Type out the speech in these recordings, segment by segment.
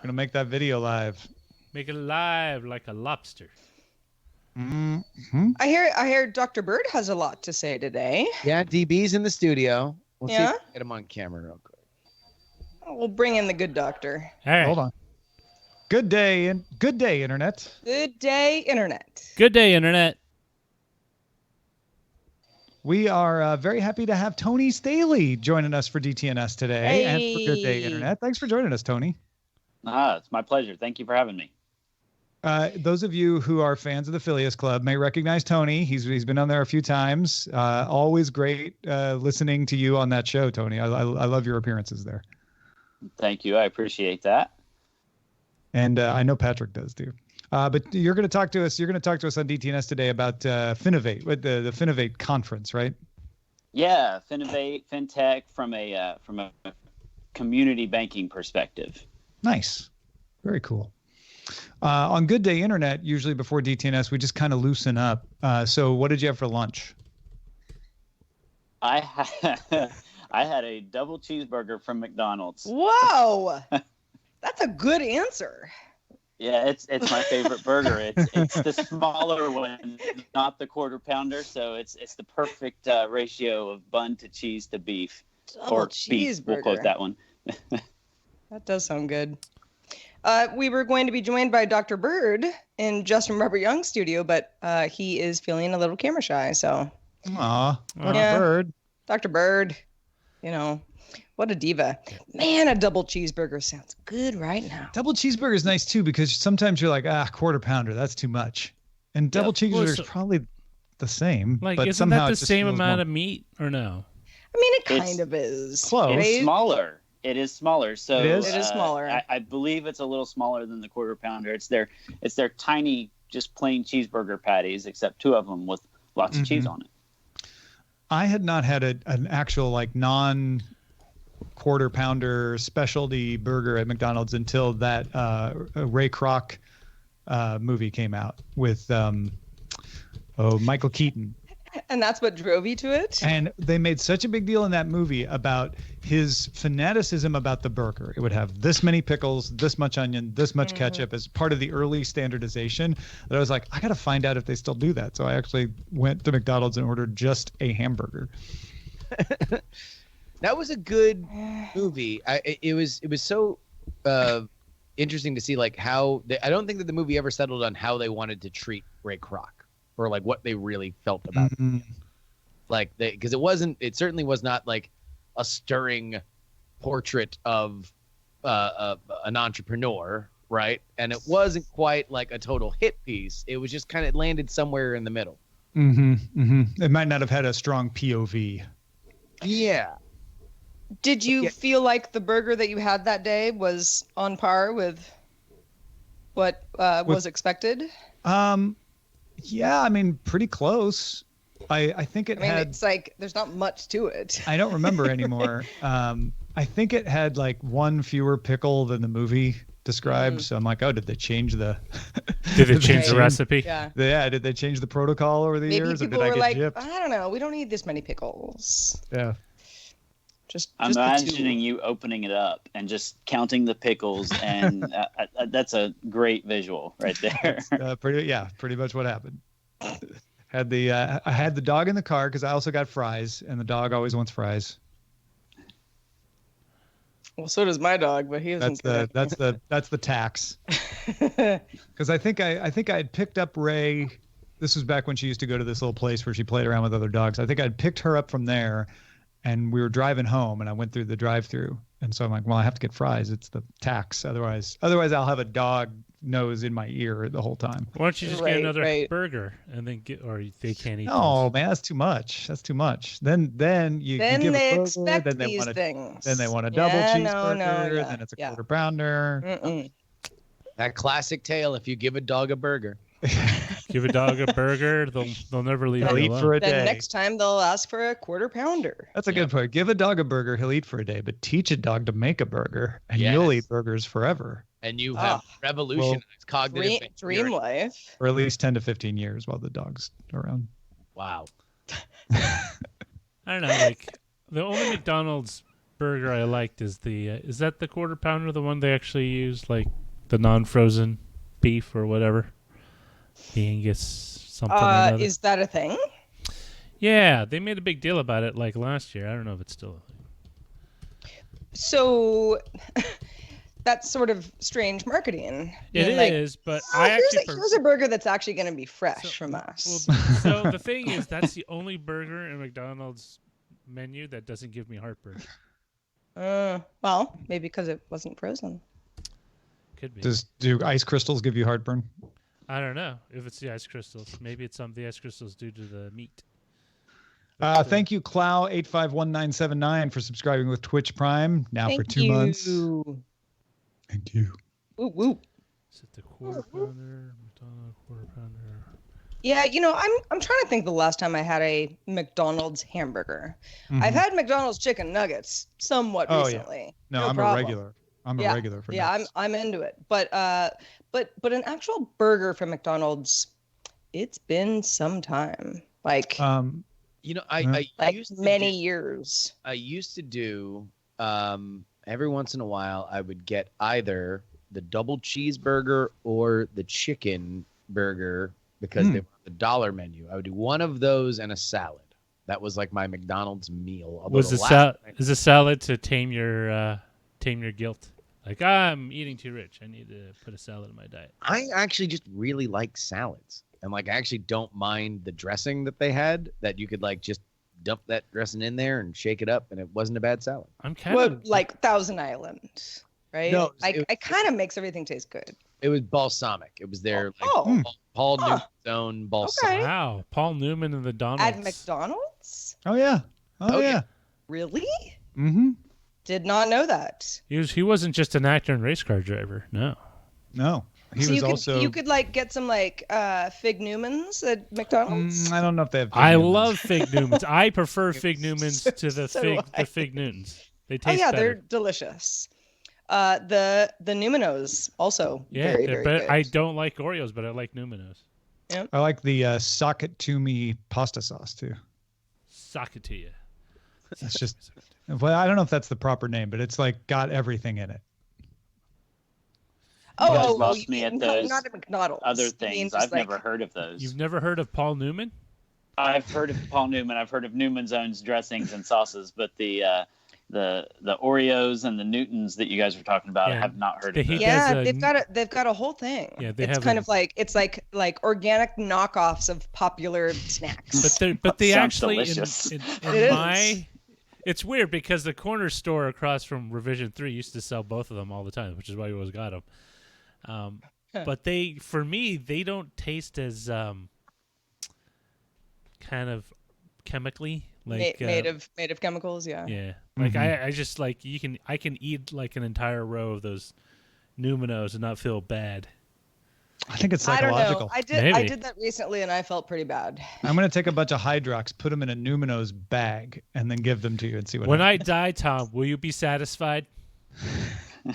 Gonna make that video live. Make it live like a lobster. Mm-hmm. I hear Dr. Bird has a lot to say today. Yeah, DB's in the studio. We'll see if Yeah? we can get him on camera real quick. We'll bring in the good doctor. All right. Hold on. Good day, Internet. Good day, Internet. Good day, Internet. We are very happy to have Tony Staley joining us for DTNS today and for Good Day, Internet. Thanks for joining us, Tony. It's my pleasure. Thank you for having me. Those of you who are fans of the Phileas Club may recognize Tony. He's been on there a few times. Always great listening to you on that show, Tony. I love your appearances there. Thank you. I appreciate that. And I know Patrick does too. But you're going to talk to us. You're going to talk to us on DTNS today about Finovate, the Finovate conference, right? Yeah, Finovate, fintech from a community banking perspective. Nice, very cool. On Good Day Internet, usually before DTNS, we just kind of loosen up. So what did you have for lunch? I had a double cheeseburger from McDonald's. Whoa, that's a good answer. Yeah, it's my favorite burger. It's the smaller one, not the quarter pounder. So it's the perfect ratio of bun to cheese to beef. Double or cheeseburger. beef. We'll quote that one. That does sound good. We were going to be joined by Dr. Bird in Justin Robert Young's studio, but he is feeling a little camera shy. So, Aw, Yeah. Bird. Dr. Bird, what a diva. Man, a double cheeseburger sounds good right now. Double cheeseburger is nice too because sometimes you're like, quarter pounder, that's too much. And double cheeseburger is probably the same. Like, but isn't somehow that it the just same feels amount more- of meat or no? I mean, it It's kind of is. close. It's right? smaller. It is smaller. So It is? It is smaller. I believe it's a little smaller than the quarter pounder. It's their tiny, just plain cheeseburger patties, except two of them with lots of cheese on it. I had not had an actual like non-quarter pounder specialty burger at McDonald's until that Ray Kroc movie came out with Michael Keaton. And that's what drove you to it? And they made such a big deal in that movie about his fanaticism about the burger. It would have this many pickles, this much onion, this much ketchup as part of the early standardization. That I was like, I got to find out if they still do that. So I actually went to McDonald's and ordered just a hamburger. That was a good movie. It was so interesting to see like how I don't think that the movie ever settled on how they wanted to treat Ray Kroc or like what they really felt about him. Like because it certainly was not like a stirring portrait of an entrepreneur, right? And it wasn't quite like a total hit piece. It was just kind of landed somewhere in the middle. It might not have had a strong POV. Yeah. Did you feel like the burger that you had that day was on par with what was expected? Yeah, I mean, pretty close. I think it had. It's like there's not much to it. I don't remember anymore. I think it had like one fewer pickle than the movie described. So I'm like, oh, did they change the? Did they change the recipe? Yeah. Yeah. Did they change the protocol over the Maybe years, or people did I were get like, gypped? I don't know, we don't need this many pickles. Yeah. I'm imagining you opening it up and just counting the pickles, and that's a great visual right there. Pretty much what happened. I had the dog in the car because I also got fries, and the dog always wants fries. Well, so does my dog, but he doesn't. That's the tax. Because I think I had picked up Ray. This was back when she used to go to this little place where she played around with other dogs. I think I'd picked her up from there, and we were driving home, and I went through the drive-through, and so I'm like, well, I have to get fries. It's the tax. Otherwise I'll have a dog nose in my ear the whole time. Why don't you just get another burger and then or they can't eat? No, man, that's too much. Then you give they a burger, expect then they these want things. Then they want a double cheeseburger, no, then it's a quarter pounder. That classic tale: if you give a dog a burger, give a dog a burger, they'll never leave. He'll eat for a day. Then next time they'll ask for a quarter pounder. That's a good point. Give a dog a burger, he'll eat for a day, but teach a dog to make a burger, and you'll eat burgers forever. And you have revolutionized cognitive dream life. For at least 10 to 15 years while the dog's around. Wow. I don't know. Like the only McDonald's burger I liked is is that the quarter pounder, the one they actually use, like the non-frozen beef or whatever? The Angus something or another. Is that a thing? Yeah, they made a big deal about it like last year. I don't know if it's still a thing. So that's sort of strange marketing. It is, but here's a burger that's actually going to be fresh from us. Well, so the thing is, that's the only burger in McDonald's menu that doesn't give me heartburn. Well, maybe because it wasn't frozen. Could be. Do ice crystals give you heartburn? I don't know if it's the ice crystals. Maybe it's the ice crystals due to the meat. Thank you, Clow851979 for subscribing with Twitch Prime now for 2 months. Thank you. Woo woo. Is it the quarter pounder? McDonald's quarter pounder. Yeah, I'm trying to think the last time I had a McDonald's hamburger. Mm-hmm. I've had McDonald's chicken nuggets somewhat recently. Yeah. No, I'm problem. a regular. I'm a regular for nuggets. I'm into it. But an actual burger from McDonald's, it's been some time. Like I used to many years. I used to do every once in a while I would get either the double cheeseburger or the chicken burger because they were on the dollar menu. I would do one of those and a salad. That was like my McDonald's meal. Is a salad to tame your guilt? Like, I'm eating too rich. I need to put a salad in my diet. I actually just really like salads. And like I actually don't mind the dressing that they had, that you could like just dump that dressing in there and shake it up and it wasn't a bad salad. I'm kind of like Thousand Island, right? No, it kind of makes everything taste good. It was balsamic. It was their Paul Newman's own balsamic. Okay. Wow, Paul Newman and the Donalds. At McDonald's? Oh yeah. Oh yeah. Really? Mm-hmm. Did not know that. He wasn't just an actor and race car driver. No. You could like get some like Fig Newmans at McDonald's. I don't know if they have. I love Fig Newmans. I prefer Fig Newmans to the Fig Newtons. They taste better. They're delicious. The Numinos also very very good. I don't like Oreos, but I like Numinos. Yep. I like the sock it to me pasta sauce too. Sock it to you. It's just, well, I don't know if that's the proper name, but it's like got everything in it. Lost me at those not at McDonald's. other things. I've never heard of those. You've never heard of Paul Newman? I've heard of Paul Newman. I've heard of Newman's own dressings and sauces, but the Oreos and the Newtons that you guys were talking about, I have not heard of those. Yeah, they've got a whole thing. Yeah, it's kind of like organic knockoffs of popular snacks. But they actually delicious. It's weird because the corner store across from Revision 3 used to sell both of them all the time, which is why we always got them. But for me, they don't taste as kind of chemically like made of chemicals. Yeah. Yeah. Like I just like I can eat like an entire row of those Numinos and not feel bad. I think it's psychological. I don't know. I did that recently and I felt pretty bad. I'm going to take a bunch of Hydrox, put them in a Numinos bag, and then give them to you and see what When happens. I die, Tom, will you be satisfied?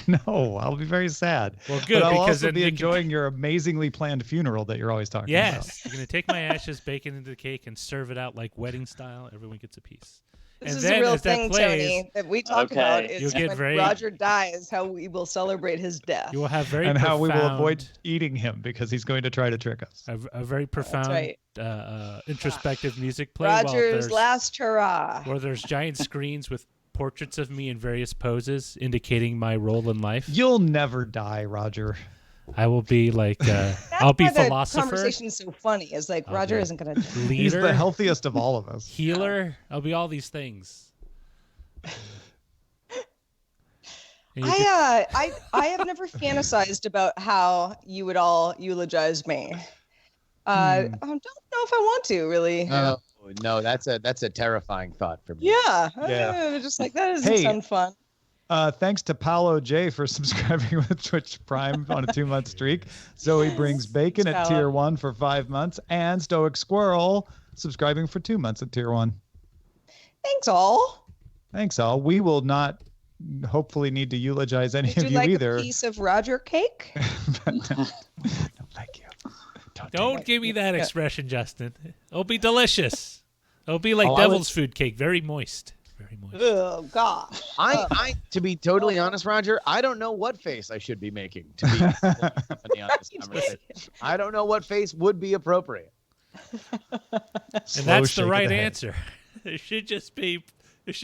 No, I'll be very sad. Well, good, but I'll because also then be enjoying your amazingly planned funeral that you're always talking about. Yes. You're going to take my ashes, bake it into the cake, and serve it out like wedding style. Everyone gets a piece. This is a real thing, Tony, that we talk about. Is when Roger dies, how we will celebrate his death. You will have how we will avoid eating him because he's going to try to trick us. A very profound, introspective music play. Roger's last hurrah. Where there's giant screens with portraits of me in various poses indicating my role in life. You'll never die, Roger. I will be like, I'll be philosopher. The conversation's so funny. Is like Roger isn't gonna. Leader, he's the healthiest of all of us. Healer. I'll be all these things. I have never fantasized about how you would all eulogize me. I don't know if I want to really. No, that's a terrifying thought for me. Yeah. Just like that doesn't sound fun. Thanks to Paolo J for subscribing with Twitch Prime on a 2-month streak. Zoe Brings Bacon at Tier 1 for 5 months. And Stoic Squirrel subscribing for 2 months at Tier 1. Thanks all. We will not hopefully need to eulogize any of you like either. A piece of Roger cake? No, thank you. Don't give me that expression, Justin. It'll be delicious. It'll be like devil's food cake, very moist. Very moist. Oh gosh. I to be totally honest, Roger, I don't know what face I should be making to be completely honest conversation. I don't know what face would be appropriate. And that's the right answer. It should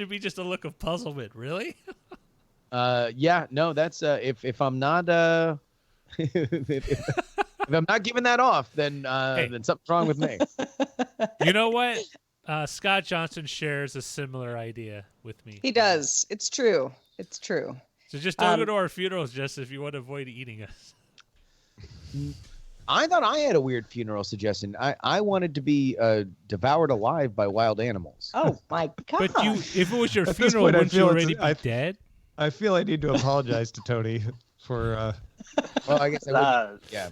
be just a look of puzzlement. Really? Yeah, no, that's if I'm not if I'm not giving that off, then something's wrong with me. You know what? Scott Johnson shares a similar idea with me. He does. It's true. It's true. So just don't go to our funerals, just if you want to avoid eating us. I thought I had a weird funeral suggestion. I wanted to be devoured alive by wild animals. Oh my god! But if it was your At this funeral, point, I wouldn't you feel already be dead? I feel I need to apologize to Tony for. Well, I guess I would. Yeah.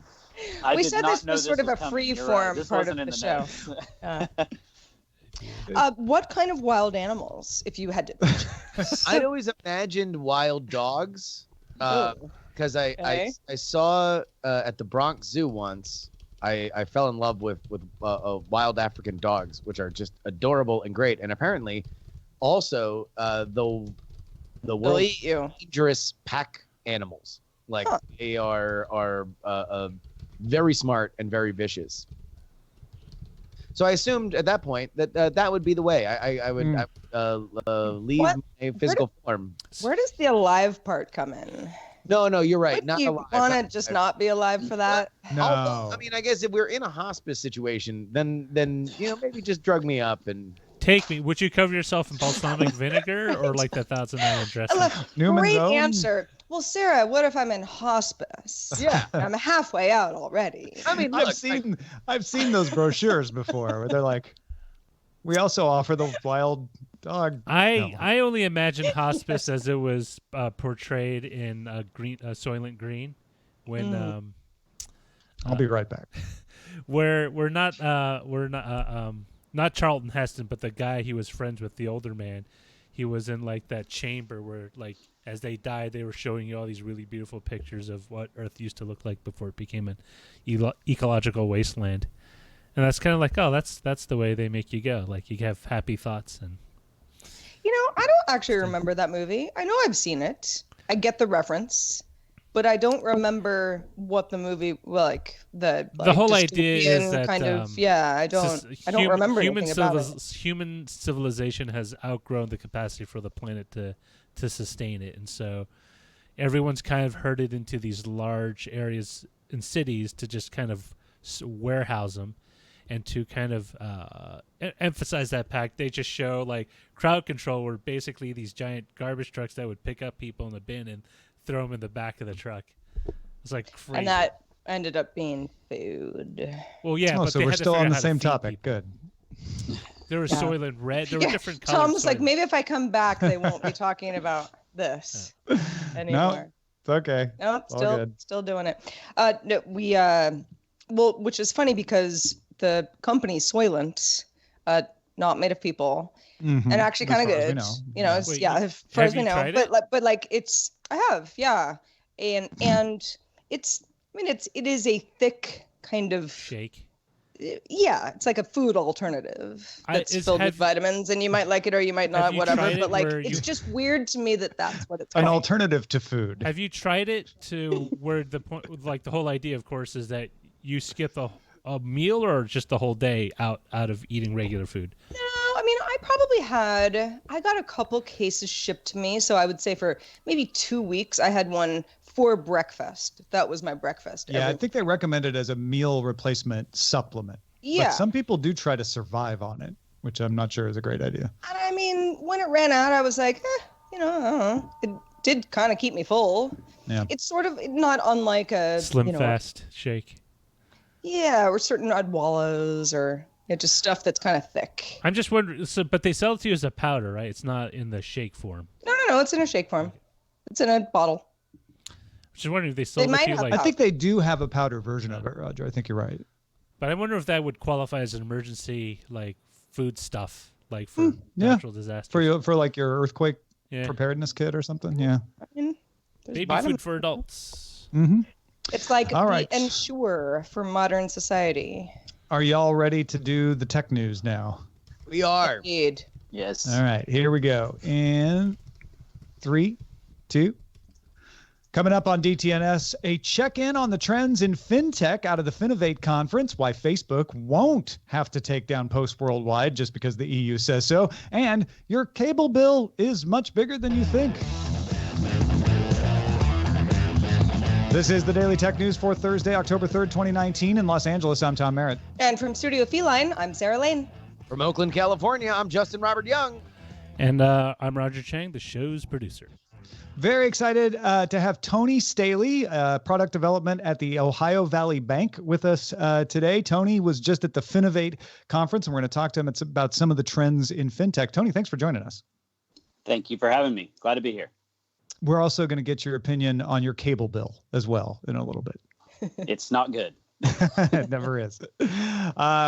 We said this was sort of a free-form part of the show. What kind of wild animals, if you had to? I'd always imagined wild dogs, because I saw at the Bronx Zoo once. I fell in love with wild African dogs, which are just adorable and great, and apparently, also the world's dangerous pack animals. Like they are very smart and very vicious. So I assumed at that point that that would be the way. I would leave my physical form. Where does the alive part come in? No, you're right. Wouldn't Not you alive. want to just not be alive for that? No. I mean, I guess if we're in a hospice situation, then maybe just drug me up and take me. Would you cover yourself in balsamic vinegar or like the $1,000 dressing? Newman's Great Own? answer. Well, Sarah, what if I'm in hospice? Yeah. I'm halfway out already. I mean, I've seen those brochures before where they're like, we also offer the wild dog. I only imagine hospice as it was portrayed in Soylent Green, when I'll be right back. we're not Charlton Heston, but the guy he was friends with, the older man. He was in like that chamber where, like, as they died, they were showing you all these really beautiful pictures of what Earth used to look like before it became an ecological wasteland. And that's kind of like, oh, that's the way they make you go. Like, you have happy thoughts. And I don't actually remember that movie. I know I've seen it. I get the reference, but I don't remember what the movie the whole idea is that kind of I don't remember anything about it. Human civilization has outgrown the capacity for the planet to sustain it, and so everyone's kind of herded into these large areas in cities to just kind of warehouse them. And to kind of emphasize that pack, they just show like crowd control, where basically these giant garbage trucks that would pick up people in the bin and throw them in the back of the truck. It's like crazy. And that ended up being food. Well, yeah, but so we're still on the same topic. Good. There was Soylent Red. There were different colors. Tom's like, maybe if I come back, they won't be talking about this anymore. No, it's okay. No, All still doing it. No, we which is funny because the company Soylent, not made of people, and actually kind of good. It's Wait, as far as we know. Tried it? But like it's I have, yeah, and it's it is a thick kind of shake. Yeah, it's like a food alternative that's filled with vitamins, and you might like it or you might not, whatever. But like, it's just weird to me that that's what it's called. An alternative to food. Have you tried it to where the point, like the whole idea, of course, is that you skip a meal or just the whole day out of eating regular food? No, I got a couple cases shipped to me, so I would say for maybe 2 weeks I had one for breakfast. That was my breakfast. Yeah, I think they recommend it as a meal replacement supplement. Yeah. But some people do try to survive on it, which I'm not sure is a great idea. And I mean, when it ran out, I was like, I don't know. It did kind of keep me full. Yeah. It's sort of not unlike a Slim Fast shake. Yeah, or certain Odwalas or just stuff that's kind of thick. I'm just wondering, but they sell it to you as a powder, right? It's not in the shake form. No, it's in a shake form. It's in a bottle. Just wondering if they sold it to you like. I think they do have a powder version of it, Roger. I think you're right. But I wonder if that would qualify as an emergency, like food stuff, like for natural disasters. For like your earthquake preparedness kit or something. Yeah. I mean, baby food for adults. Mm-hmm. It's like the Ensure for modern society. Are y'all ready to do the tech news now? We are. Indeed. Yes. All right, here we go. In 3, 2. Coming up on DTNS, a check-in on the trends in fintech out of the Finovate conference, why Facebook won't have to take down Post Worldwide just because the EU says so, and your cable bill is much bigger than you think. This is the Daily Tech News for Thursday, October 3rd, 2019. In Los Angeles, I'm Tom Merritt. And from Studio Feline, I'm Sarah Lane. From Oakland, California, I'm Justin Robert Young. And I'm Roger Chang, the show's producer. Very excited to have Tony Staley, product development at the Ohio Valley Bank, with us today. Tony was just at the Finovate conference, and we're going to talk to him about some of the trends in fintech. Tony, thanks for joining us. Thank you for having me. Glad to be here. We're also going to get your opinion on your cable bill as well in a little bit. It's not good. It never is.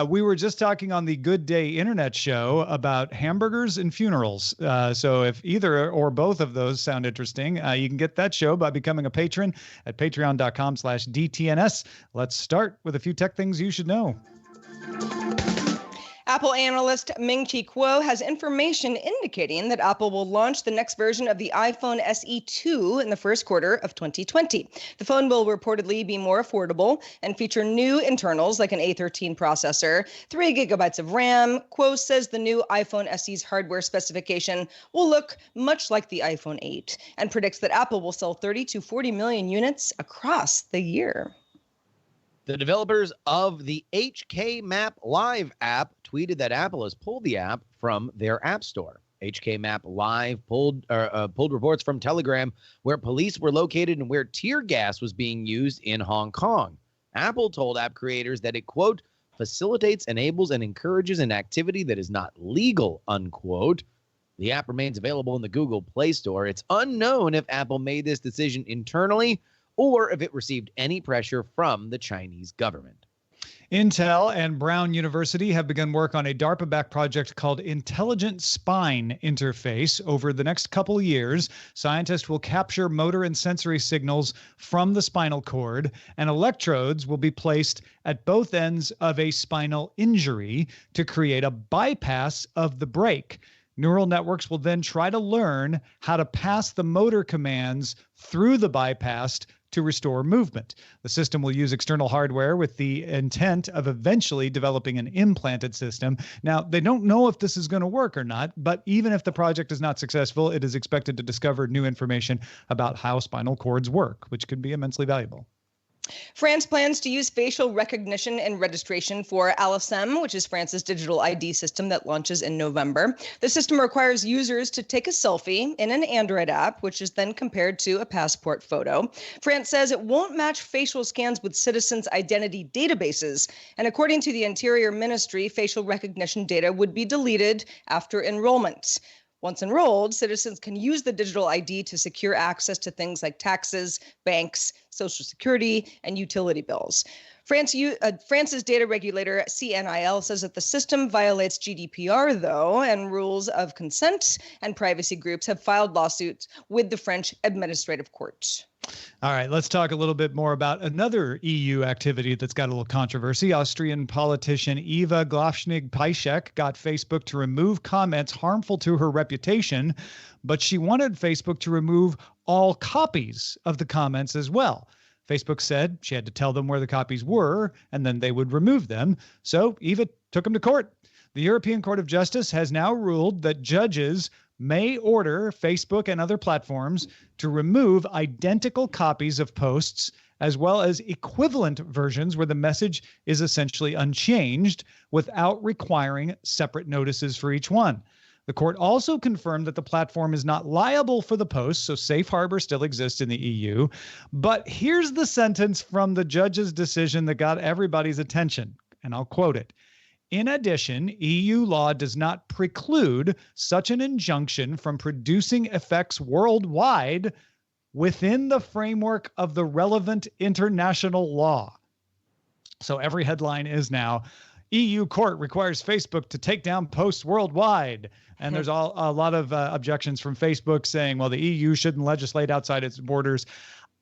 We were just talking on the Good Day Internet show about hamburgers and funerals. So if either or both of those sound interesting, you can get that show by becoming a patron at patreon.com/DTNS. Let's start with a few tech things you should know. Apple analyst Ming-Chi Kuo has information indicating that Apple will launch the next version of the iPhone SE 2 in the first quarter of 2020. The phone will reportedly be more affordable and feature new internals like an A13 processor, 3 gigabytes of RAM. Kuo says the new iPhone SE's hardware specification will look much like the iPhone 8 and predicts that Apple will sell 30 to 40 million units across the year. The developers of the HK Map Live app tweeted that Apple has pulled the app from their app store. HK Map Live pulled reports from Telegram where police were located and where tear gas was being used in Hong Kong. Apple told app creators that it, quote, facilitates, enables, and encourages an activity that is not legal, unquote. The app remains available in the Google Play Store. It's unknown if Apple made this decision internally or if it received any pressure from the Chinese government. Intel and Brown University have begun work on a DARPA-backed project called Intelligent Spine Interface. Over the next couple of years, scientists will capture motor and sensory signals from the spinal cord, and electrodes will be placed at both ends of a spinal injury to create a bypass of the brake. Neural networks will then try to learn how to pass the motor commands through the bypass to restore movement. The system will use external hardware with the intent of eventually developing an implanted system. Now, they don't know if this is going to work or not, but even if the project is not successful, it is expected to discover new information about how spinal cords work, which could be immensely valuable. France plans to use facial recognition and registration for Alessem, which is France's digital ID system that launches in November. The system requires users to take a selfie in an Android app, which is then compared to a passport photo. France says it won't match facial scans with citizens' identity databases. And according to the Interior Ministry, facial recognition data would be deleted after enrollment. Once enrolled, citizens can use the digital ID to secure access to things like taxes, banks, Social Security, and utility bills. France's data regulator, CNIL, says that the system violates GDPR, though, and rules of consent, and privacy groups have filed lawsuits with the French Administrative Court. All right, let's talk a little bit more about another EU activity that's got a little controversy. Austrian politician Eva Glafschnig-Pieschek got Facebook to remove comments harmful to her reputation, but she wanted Facebook to remove all copies of the comments as well. Facebook said she had to tell them where the copies were, and then they would remove them. So Eva took them to court. The European Court of Justice has now ruled that judges may order Facebook and other platforms to remove identical copies of posts, as well as equivalent versions where the message is essentially unchanged, without requiring separate notices for each one. The court also confirmed that the platform is not liable for the posts, so safe harbor still exists in the EU. But here's the sentence from the judge's decision that got everybody's attention, and I'll quote it. In addition, EU law does not preclude such an injunction from producing effects worldwide within the framework of the relevant international law. So every headline is now, EU court requires Facebook to take down posts worldwide. And there's a lot of objections from Facebook saying, well, the EU shouldn't legislate outside its borders.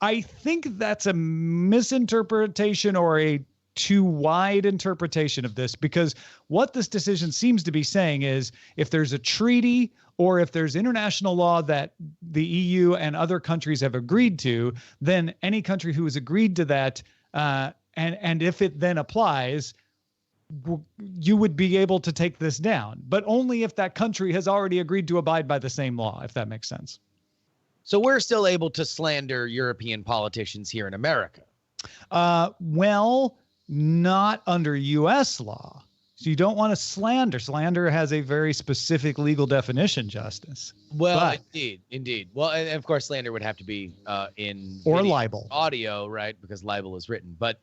I think that's a misinterpretation or a too wide interpretation of this, because what this decision seems to be saying is if there's a treaty or if there's international law that the EU and other countries have agreed to, then any country who has agreed to that, and if it then applies, you would be able to take this down, but only if that country has already agreed to abide by the same law, if that makes sense. So we're still able to slander European politicians here in America. Well, not under U.S. law. So you don't want to slander. Slander has a very specific legal definition, Justice. Well, indeed. Well, and of course, slander would have to be in or video, libel, audio, right? Because libel is written. But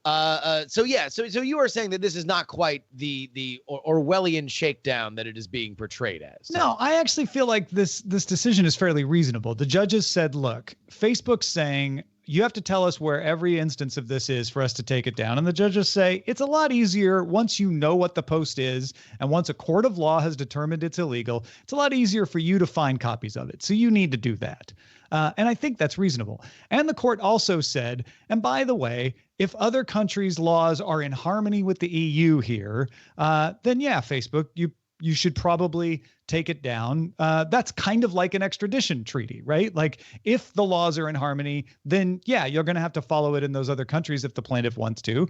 so you are saying that this is not quite the Orwellian shakedown that it is being portrayed as. No, I actually feel like this decision is fairly reasonable. The judges said, look, Facebook's saying you have to tell us where every instance of this is for us to take it down. And the judges say it's a lot easier once you know what the post is. And once a court of law has determined it's illegal, it's a lot easier for you to find copies of it. So you need to do that. And I think that's reasonable. And the court also said, and by the way, if other countries' laws are in harmony with the EU here, then yeah, Facebook, you should probably take it down. That's kind of like an extradition treaty, right? Like if the laws are in harmony, then yeah, you're going to have to follow it in those other countries if the plaintiff wants to.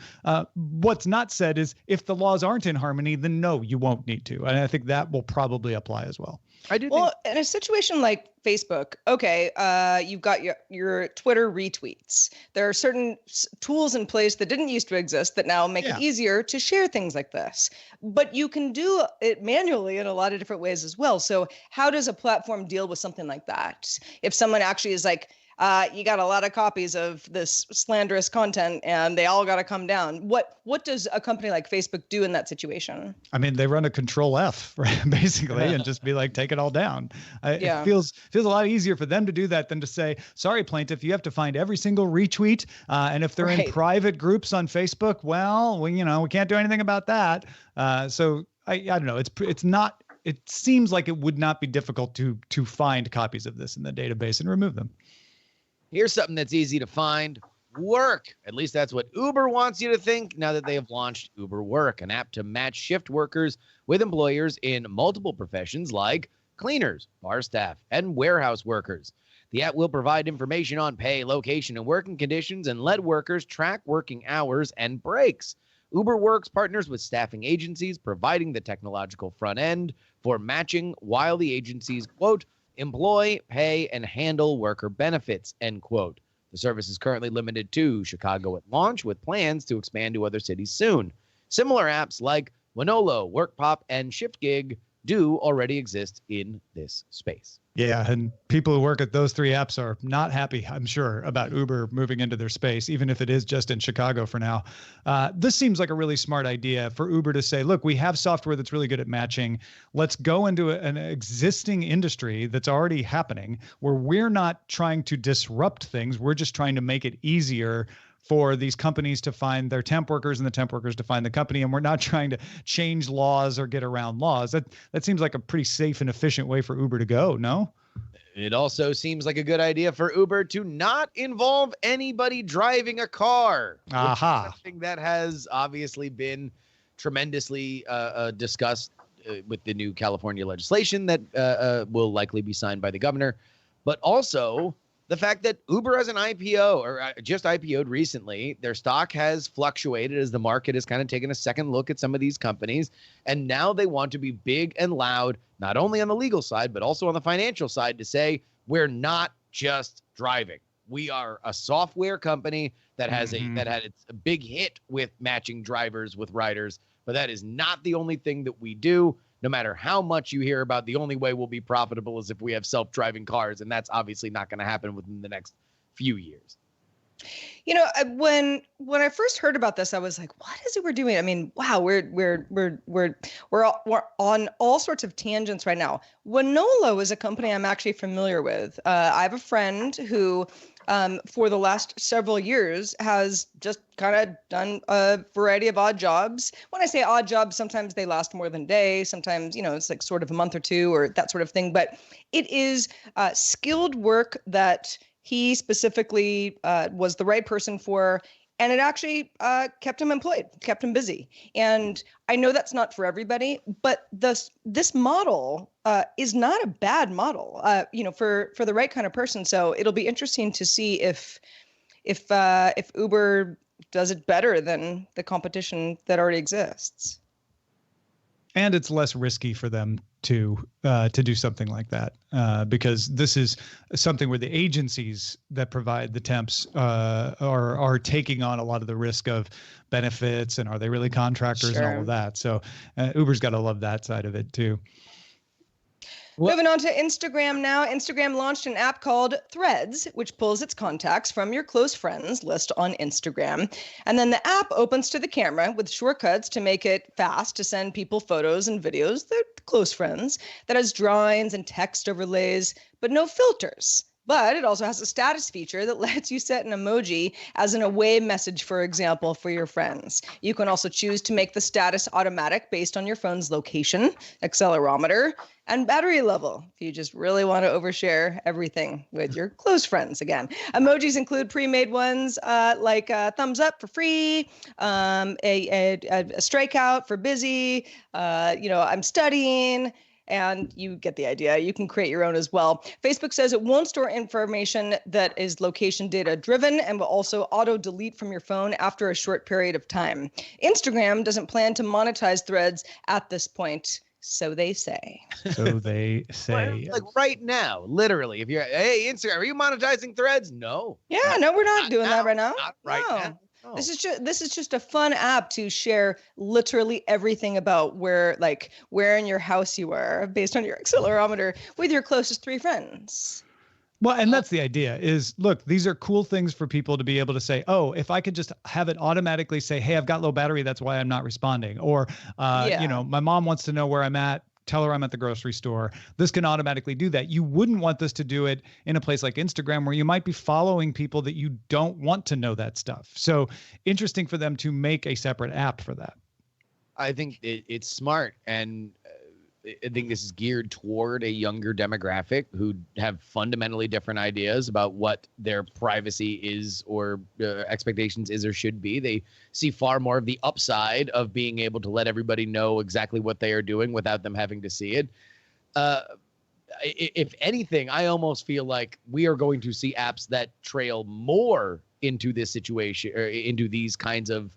What's not said is if the laws aren't in harmony, then no, you won't need to. And I think that will probably apply as well. Well, in a situation like Facebook, okay, you've got your Twitter retweets. There are certain tools in place that didn't used to exist that now make it easier to share things like this. But you can do it manually in a lot of different ways as well. So how does a platform deal with something like that? If someone actually is like, you got a lot of copies of this slanderous content and they all got to come down. What does a company like Facebook do in that situation? I mean, they run a control F, right? Basically, and just be like, take it all down. It feels a lot easier for them to do that than to say, sorry, plaintiff, you have to find every single retweet. And if they're in private groups on Facebook, well, we can't do anything about that. So I don't know. It's not. It seems like it would not be difficult to find copies of this in the database and remove them. Here's something that's easy to find. Work. At least that's what Uber wants you to think now that they have launched Uber Work, an app to match shift workers with employers in multiple professions like cleaners, bar staff, and warehouse workers. The app will provide information on pay, location, and working conditions and let workers track working hours and breaks. Uber Works partners with staffing agencies, providing the technological front end for matching while the agencies, quote, employ, pay, and handle worker benefits, end quote. The service is currently limited to Chicago at launch with plans to expand to other cities soon. Similar apps like Winolo, WorkPop, and ShiftGig do already exist in this space. Yeah, and people who work at those three apps are not happy, I'm sure, about Uber moving into their space, even if it is just in Chicago for now. This seems like a really smart idea for Uber to say, look, we have software that's really good at matching. Let's go into an existing industry that's already happening where we're not trying to disrupt things. We're just trying to make it easier for these companies to find their temp workers and the temp workers to find the company. And we're not trying to change laws or get around laws. That seems like a pretty safe and efficient way for Uber to go, no? It also seems like a good idea for Uber to not involve anybody driving a car. Aha. Something that has obviously been tremendously discussed with the new California legislation that will likely be signed by the governor. But also the fact that Uber has an IPO or just IPO'd recently, their stock has fluctuated as the market has kind of taken a second look at some of these companies. And now they want to be big and loud, not only on the legal side, but also on the financial side to say, we're not just driving. We are a software company that has that had a big hit with matching drivers with riders. But that is not the only thing that we do. No matter how much you hear about the only way we'll be profitable is if we have self-driving cars. And that's obviously not going to happen within the next few years. You know, when I first heard about this, I was like, "What is it we're doing?" I mean, wow, we're on all sorts of tangents right now. Winolo is a company I'm actually familiar with. I have a friend who, for the last several years, has just kind of done a variety of odd jobs. When I say odd jobs, sometimes they last more than a day. Sometimes, it's like sort of a month or two or that sort of thing. But it is skilled work that he specifically was the right person for And it actually kept him employed, kept him busy. And I know that's not for everybody, but this model is not a bad model, for the right kind of person. So it'll be interesting to see if Uber does it better than the competition that already exists. And it's less risky for them to do something like that, because this is something where the agencies that provide the temps are taking on a lot of the risk of benefits, and are they really contractors and all of that. So Uber's got to love that side of it too. Moving on to Instagram now. Instagram launched an app called Threads, which pulls its contacts from your close friends list on Instagram. And then the app opens to the camera with shortcuts to make it fast to send people photos and videos, they're close friends, that has drawings and text overlays, but no filters. But it also has a status feature that lets you set an emoji as an away message, for example, for your friends. You can also choose to make the status automatic based on your phone's location, accelerometer, and battery level, if you just really want to overshare everything with your close friends. Again, emojis include pre-made ones like a thumbs up for free, a strikeout for busy, I'm studying, and you get the idea. You can create your own as well. Facebook says it won't store information that is location data driven and will also auto delete from your phone after a short period of time. Instagram doesn't plan to monetize Threads at this point. So they say. So they say. Like right now, literally, if you're, hey, Instagram, are you monetizing Threads? No. Yeah, no, we're not doing that right now. Not right now. No. This is just a fun app to share literally everything about where in your house you are based on your accelerometer with your closest 3 friends. Well, and that's the idea is, look, these are cool things for people to be able to say, oh, if I could just have it automatically say, hey, I've got low battery, that's why I'm not responding. Or, my mom wants to know where I'm at. Tell her I'm at the grocery store. This can automatically do that. You wouldn't want this to do it in a place like Instagram, where you might be following people that you don't want to know that stuff. So interesting for them to make a separate app for that. I think it's smart. And I think this is geared toward a younger demographic who have fundamentally different ideas about what their privacy is, or expectations is or should be. They see far more of the upside of being able to let everybody know exactly what they are doing without them having to see it. If anything, I almost feel like we are going to see apps that trail more into this situation, or into these kinds of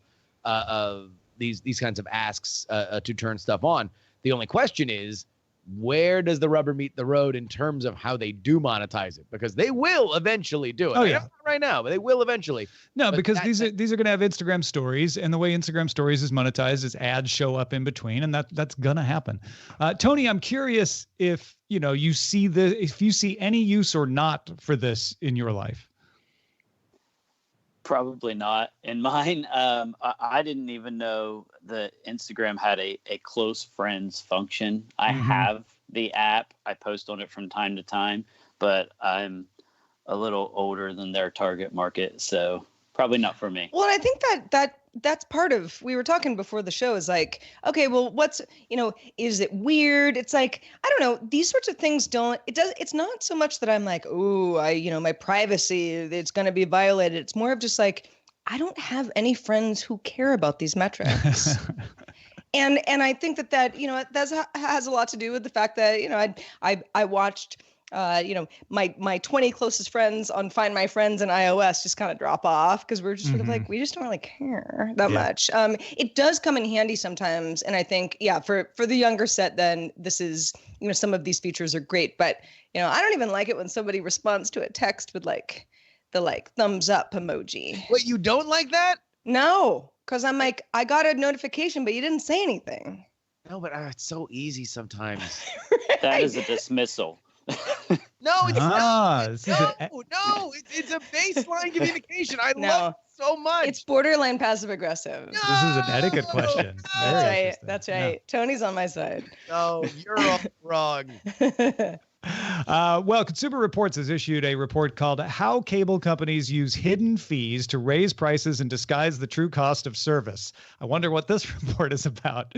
these kinds of asks to turn stuff on. The only question is, where does the rubber meet the road in terms of how they do monetize it? Because they will eventually do it. Oh, yeah. Not right now, but they will eventually. No, but because these are going to have Instagram stories, and the way Instagram stories is monetized is ads show up in between, and that's going to happen. Tony, I'm curious if you see any use or not for this in your life. Probably not in mine. I didn't even know that Instagram had a close friends function. I have the app. I post on it from time to time, but I'm a little older than their target market, so probably not for me. Well, I think that's part of, we were talking before the show, is like, okay, well, is it weird? It's like, I don't know, these sorts of things it's not so much that I'm like, oh, my privacy, it's going to be violated. It's more of just like, I don't have any friends who care about these metrics. And I think that has a lot to do with the fact that, I watched, my 20 closest friends on Find My Friends and iOS just kind of drop off, because we're just sort of like, we just don't really care that much. It does come in handy sometimes. And I think, for the younger set, then this is, some of these features are great, but, I don't even like it when somebody responds to a text with the thumbs up emoji. Wait, you don't like that? No, because I'm like, I got a notification, but you didn't say anything. No, but it's so easy sometimes. Right? That is a dismissal. No, it's not. It's a baseline communication. I love it so much. It's borderline passive aggressive. This is an etiquette question. That's right. That's right. Yeah. Tony's on my side. No, you're all wrong. Well, Consumer Reports has issued a report called How Cable Companies Use Hidden Fees to Raise Prices and Disguise the True Cost of Service. I wonder what this report is about.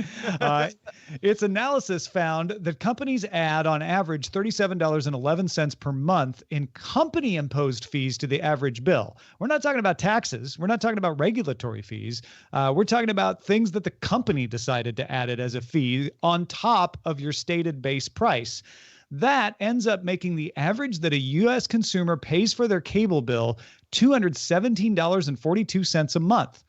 Its analysis found that companies add, on average, $37.11 per month in company-imposed fees to the average bill. We're not talking about taxes. We're not talking about regulatory fees. We're talking about things that the company decided to add it as a fee on top of your stated base price. That ends up making the average that a U.S. consumer pays for their cable bill $217.42 a month.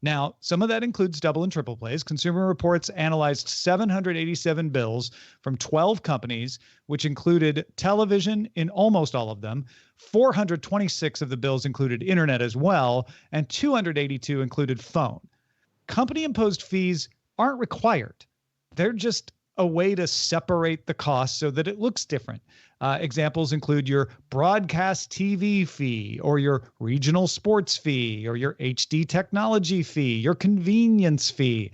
Now, some of that includes double and triple plays. Consumer Reports analyzed 787 bills from 12 companies, which included television in almost all of them. 426 of the bills included internet as well, and 282 included phone. Company-imposed fees aren't required. They're just a way to separate the cost so that it looks different. Examples include your broadcast TV fee, or your regional sports fee, or your HD technology fee, your convenience fee.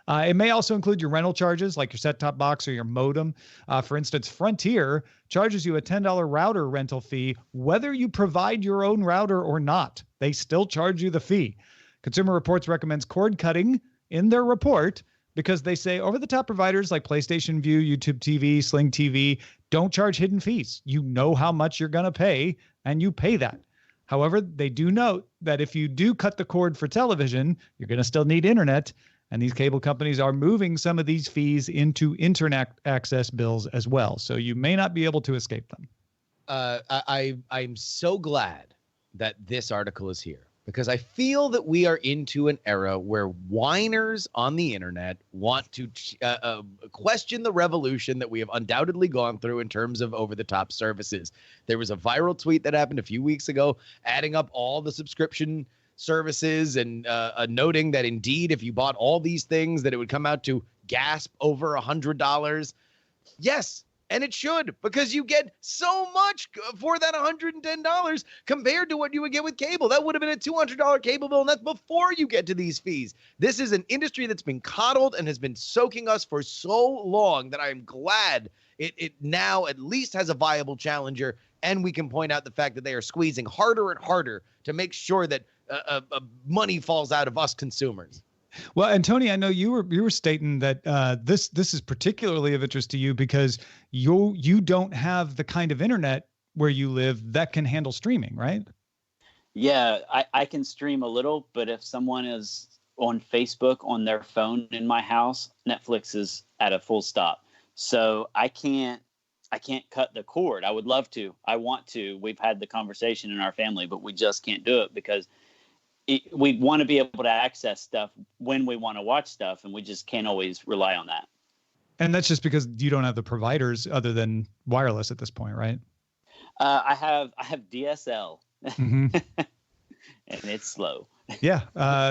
It may also include your rental charges, like your set-top box or your modem. For instance, Frontier charges you a $10 router rental fee, whether you provide your own router or not. They still charge you the fee. Consumer Reports recommends cord cutting in their report, because they say over-the-top providers like PlayStation Vue, YouTube TV, Sling TV don't charge hidden fees. You know how much you're going to pay, and you pay that. However, they do note that if you do cut the cord for television, you're going to still need internet, and these cable companies are moving some of these fees into internet access bills as well. So you may not be able to escape them. I'm so glad that this article is here, because I feel that we are into an era where whiners on the internet want to question the revolution that we have undoubtedly gone through in terms of over-the-top services. There was a viral tweet that happened a few weeks ago adding up all the subscription services and noting that indeed, if you bought all these things, that it would come out to gasp over $100. Yes. And it should, because you get so much for that $110 compared to what you would get with cable. That would have been a $200 cable bill, and that's before you get to these fees. This is an industry that's been coddled and has been soaking us for so long that I am glad it now at least has a viable challenger, and we can point out the fact that they are squeezing harder and harder to make sure that money falls out of us consumers. Well, and Tony, I know you were stating that this is particularly of interest to you because you don't have the kind of internet where you live that can handle streaming, right? Yeah, I can stream a little, but if someone is on Facebook on their phone in my house, Netflix is at a full stop. So I can't cut the cord. I would love to. I want to. We've had the conversation in our family, but we just can't do it because we want to be able to access stuff when we want to watch stuff, and we just can't always rely on that. And that's just because you don't have the providers other than wireless at this point, right? I have DSL, Mm-hmm. and it's slow. Yeah,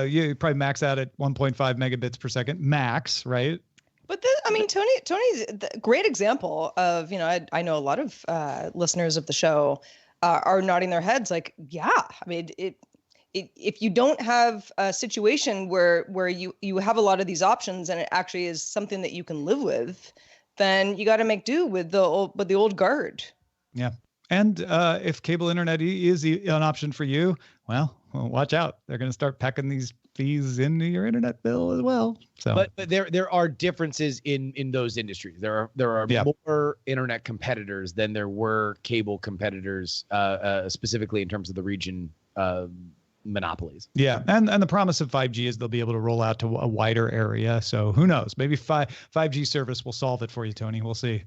you probably max out at 1.5 megabits per second, max, right? But Tony's a great example of, I know a lot of listeners of the show are nodding their heads like, yeah, I mean, if you don't have a situation where you have a lot of these options and it actually is something that you can live with, then you got to make do with the old guard. Yeah. And if cable internet is an option for you, well, watch out. They're going to start packing these fees into your internet bill as well. So, but there are differences in those industries. There are more internet competitors than there were cable competitors, specifically in terms of the region monopolies. Yeah, and the promise of 5G is they'll be able to roll out to a wider area. So who knows? Maybe 5G service will solve it for you, Tony. We'll see.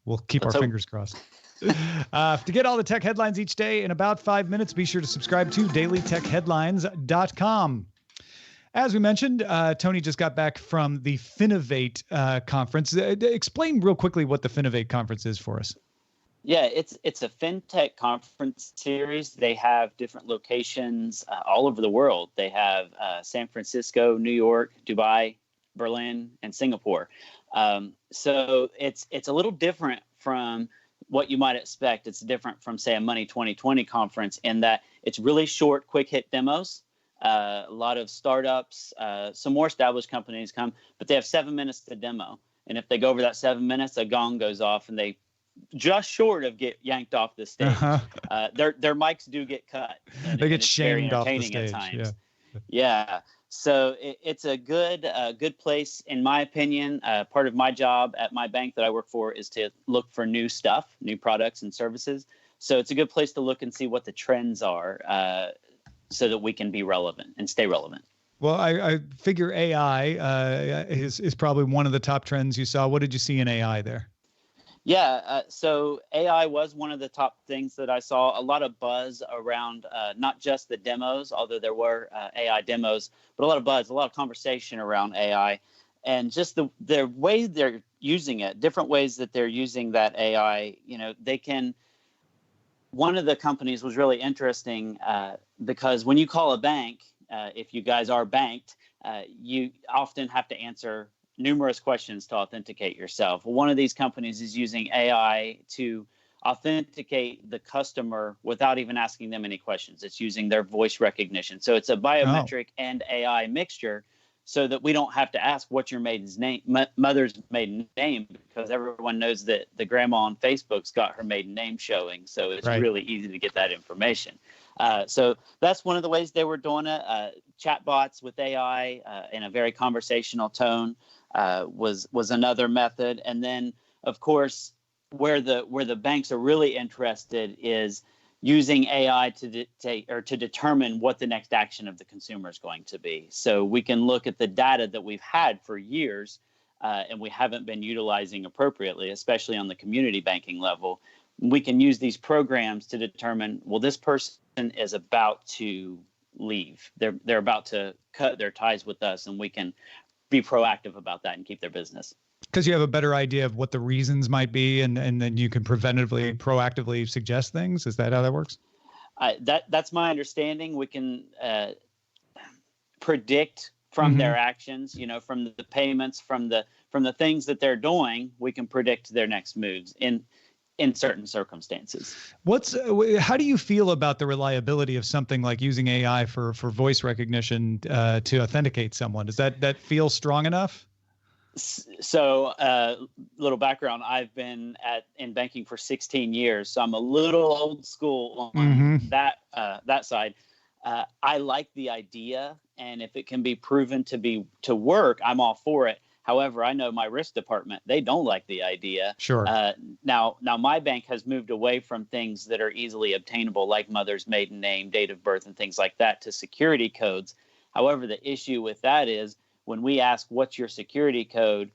We'll keep our fingers crossed. To get all the tech headlines each day in about 5 minutes, be sure to subscribe to dailytechheadlines.com. As we mentioned, Tony just got back from the Finovate conference. Explain real quickly what the Finovate conference is for us. Yeah, it's a fintech conference series. They have different locations all over the world. They have San Francisco, New York, Dubai, Berlin, and Singapore. So it's a little different from what you might expect. It's different from, say, a Money 2020 conference in that it's really short, quick hit demos. A lot of startups, some more established companies come, but they have 7 minutes to demo. And if they go over that 7 minutes, a gong goes off and they just short of get yanked off the stage. Their mics do get cut. They get shamed off the at stage. times. Yeah. So it's a good place, in my opinion. Part of my job at my bank that I work for is to look for new stuff, new products and services. So it's a good place to look and see what the trends are, so that we can be relevant and stay relevant. Well, I figure AI is probably one of the top trends you saw. What did you see in AI there? Yeah, so AI was one of the top things that I saw. A lot of buzz around not just the demos, although there were AI demos, but a lot of buzz, a lot of conversation around AI, and just the way they're using it, different ways that they're using that AI. They can. One of the companies was really interesting because when you call a bank, if you guys are banked, you often have to answer numerous questions to authenticate yourself. Well, one of these companies is using AI to authenticate the customer without even asking them any questions. It's using their voice recognition. So it's a biometric and AI mixture, so that we don't have to ask what's your mother's maiden name, because everyone knows that the grandma on Facebook's got her maiden name showing. So it's really easy to get that information. So that's one of the ways they were doing it. Chatbots with AI in a very conversational tone was another method. And then, of course, where the banks are really interested is using AI to dictate or to determine what the next action of the consumer is going to be. So we can look at the data that we've had for years and we haven't been utilizing appropriately, especially on the community banking level. We can use these programs to determine, well, this person is about to leave. They're about to cut their ties with us, and we can be proactive about that and keep their business. Because you have a better idea of what the reasons might be, and then you can proactively suggest things. Is that how that works? That's my understanding. We can predict from their actions, from the payments, from the things that they're doing. We can predict their next moves in certain circumstances. How do you feel about the reliability of something like using AI for voice recognition to authenticate someone? Does that feel strong enough? So, little background: I've been in banking for 16 years, so I'm a little old school on that side. I like the idea, and if it can be proven to work, I'm all for it. However, I know my risk department, they don't like the idea. Sure. Now my bank has moved away from things that are easily obtainable, like mother's maiden name, date of birth, and things like that, to security codes. However, the issue with that is when we ask, what's your security code,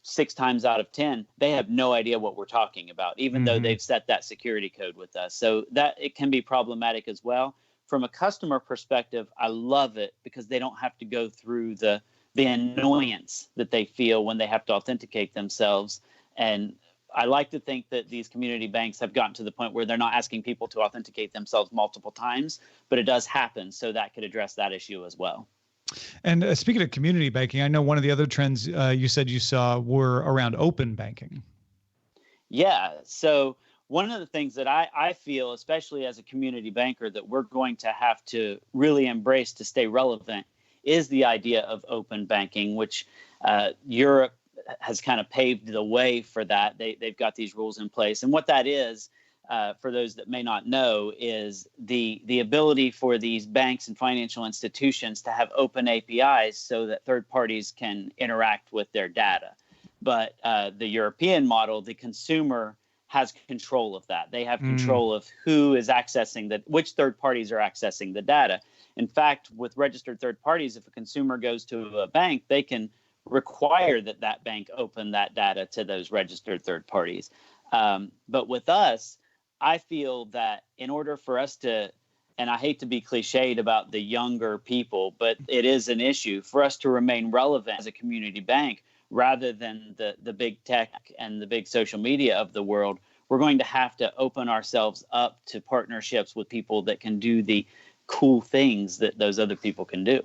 6 times out of 10, they have no idea what we're talking about, even though they've set that security code with us. So that it can be problematic as well. From a customer perspective, I love it because they don't have to go through the annoyance that they feel when they have to authenticate themselves. And I like to think that these community banks have gotten to the point where they're not asking people to authenticate themselves multiple times, but it does happen. So that could address that issue as well. And speaking of community banking, I know one of the other trends you said you saw were around open banking. Yeah. So one of the things that I feel, especially as a community banker, that we're going to have to really embrace to stay relevant is the idea of open banking, which Europe has kind of paved the way for that. They've got these rules in place. And what that is, for those that may not know, is the ability for these banks and financial institutions to have open APIs so that third parties can interact with their data. But the European model, the consumer has control of that. They have control of who is accessing which third parties are accessing the data. In fact, with registered third parties, if a consumer goes to a bank, they can require that bank open that data to those registered third parties. But with us, I feel that in order for us to, and I hate to be cliched about the younger people, but it is an issue for us to remain relevant as a community bank, rather than the big tech and the big social media of the world. We're going to have to open ourselves up to partnerships with people that can do the cool things that those other people can do.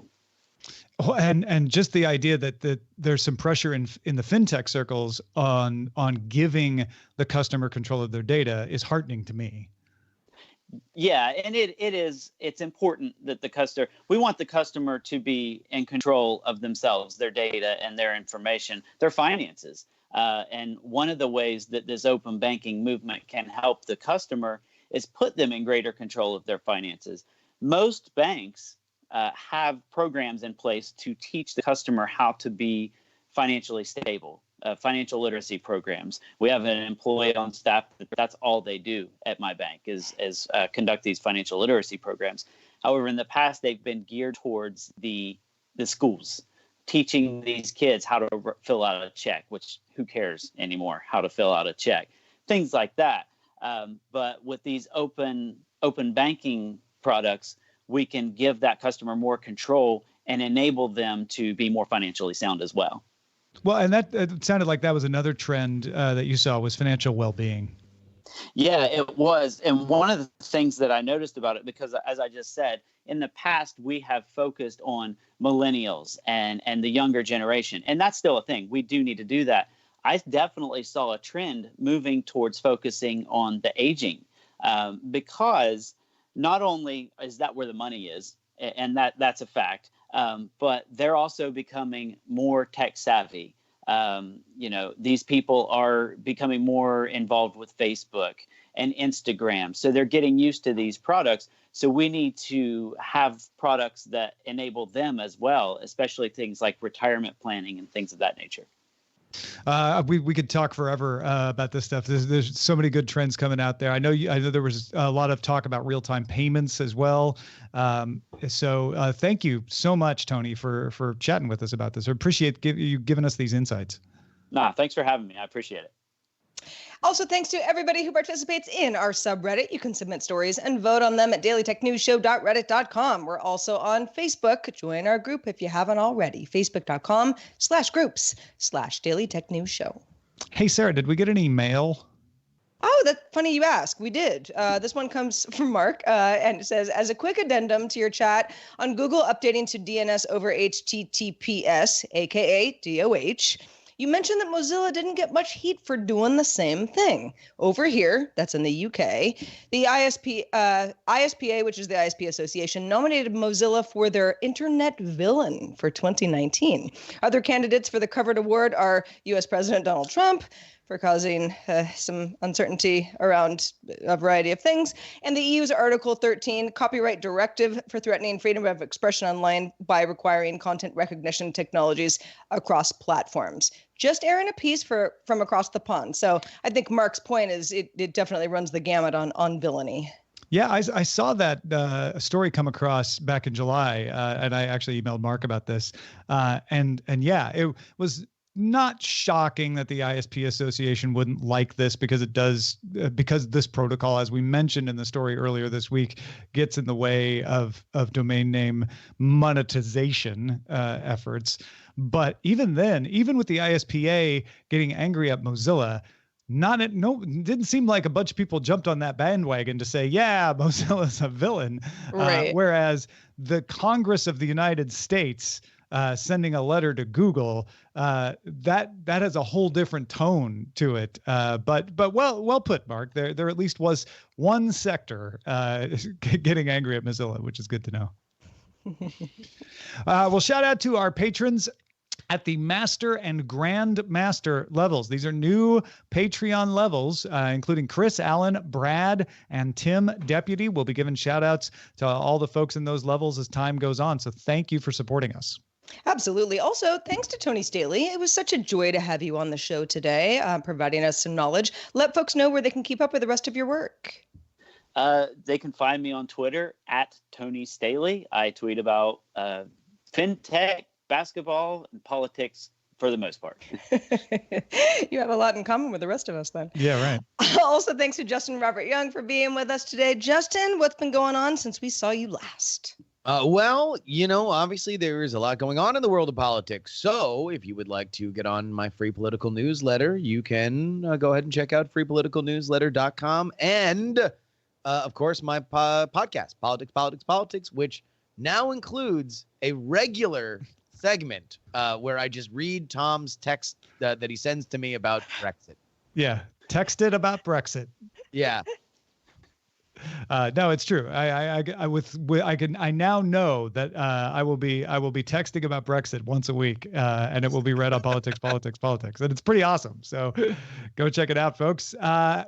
Oh, and just the idea that there's some pressure in the fintech circles on giving the customer control of their data is heartening to me. Yeah, and it's important that we want the customer to be in control of themselves, their data and their information, their finances. And one of the ways that this open banking movement can help the customer is put them in greater control of their finances. Most banks have programs in place to teach the customer how to be financially stable, financial literacy programs. We have an employee on staff that's all they do at my bank is conduct these financial literacy programs. However, in the past, they've been geared towards the schools, teaching these kids how to fill out a check, which who cares anymore how to fill out a check, things like that. But with these open banking products, we can give that customer more control and enable them to be more financially sound as well. Well, and that it sounded like that was another trend that you saw was financial well-being. Yeah, it was. And one of the things that I noticed about it, because as I just said, in the past, we have focused on millennials and the younger generation. And that's still a thing. We do need to do that. I definitely saw a trend moving towards focusing on the aging because not only is that where the money is, and that's a fact, but they're also becoming more tech savvy. These people are becoming more involved with Facebook and Instagram. So they're getting used to these products. So we need to have products that enable them as well, especially things like retirement planning and things of that nature. We could talk forever about this stuff. There's so many good trends coming out there. I know there was a lot of talk about real-time payments as well. So thank you so much, Tony, for chatting with us about this. I appreciate you giving us these insights. Nah, thanks for having me. I appreciate it. Also, thanks to everybody who participates in our subreddit. You can submit stories and vote on them at dailytechnewsshow.reddit.com. We're also on Facebook. Join our group if you haven't already. Facebook.com/groups/dailytechnewsshow. Hey, Sarah, did we get any mail? Oh, that's funny you ask. We did. This one comes from Mark, and it says, as a quick addendum to your chat on Google updating to DNS over HTTPS, aka DOH, you mentioned that Mozilla didn't get much heat for doing the same thing. Over here, that's in the UK, the ISPA, which is the ISP Association, nominated Mozilla for their Internet Villain for 2019. Other candidates for the covered award are US President Donald Trump, for causing some uncertainty around a variety of things, and the EU's Article 13 copyright directive for threatening freedom of expression online by requiring content recognition technologies across platforms. Just airing a piece from across the pond. So I think Mark's point is it definitely runs the gamut on villainy. Yeah, I saw that story come across back in July, and I actually emailed Mark about this. And yeah, it was not shocking that the ISP Association wouldn't like this because this protocol, as we mentioned in the story earlier this week, gets in the way of domain name monetization efforts. But even then, even with the ISPA getting angry at Mozilla, didn't seem like a bunch of people jumped on that bandwagon to say, yeah, Mozilla's a villain. Right. Whereas the Congress of the United States sending a letter to Google, that has a whole different tone to it. But well put, Mark. There at least was one sector getting angry at Mozilla, which is good to know. Well, shout out to our patrons at the Master and Grand Master levels. These are new Patreon levels, including Chris, Allen, Brad, and Tim Deputy. We'll be giving shout outs to all the folks in those levels as time goes on. So thank you for supporting us. Absolutely. Also, thanks to Tony Staley. It was such a joy to have you on the show today, providing us some knowledge. Let folks know where they can keep up with the rest of your work. They can find me on Twitter at Tony Staley. I tweet about fintech, basketball, and politics for the most part. You have a lot in common with the rest of us then. Yeah, right. Also, thanks to Justin Robert Young for being with us today. Justin, what's been going on since we saw you last? Well, obviously there is a lot going on in the world of politics. So if you would like to get on my free political newsletter, you can go ahead and check out freepoliticalnewsletter.com. And, of course, my podcast, Politics, which now includes a regular segment where I just read Tom's text that he sends to me about Brexit. Yeah. Texted about Brexit. Yeah. No, it's true. I now know that I will be texting about Brexit once a week, and it will be read on Politics, and it's pretty awesome. So go check it out, folks.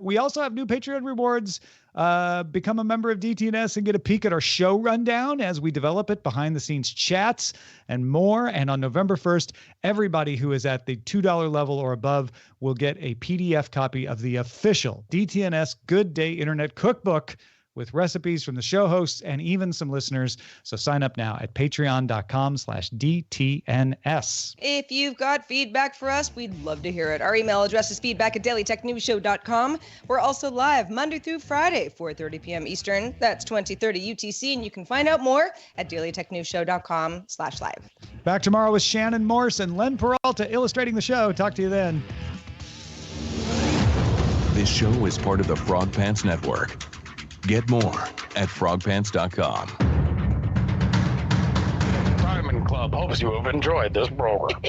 We also have new Patreon rewards. Become a member of DTNS and get a peek at our show rundown as we develop it, behind the scenes chats and more. And on November 1st, everybody who is at the $2 level or above will get a PDF copy of the official DTNS Good Day Internet Cookbook with recipes from the show hosts and even some listeners. So sign up now at patreon.com/DTNS. If you've got feedback for us, we'd love to hear it. Our email address is feedback@dailytechnewsshow.com. We're also live Monday through Friday, 4:30 p.m. Eastern. That's 2030 UTC, and you can find out more at dailytechnewsshow.com/live. Back tomorrow with Shannon Morse and Len Peralta illustrating the show. Talk to you then. This show is part of the Frog Pants Network. Get more at frogpants.com. Diamond Club hopes you have enjoyed this program.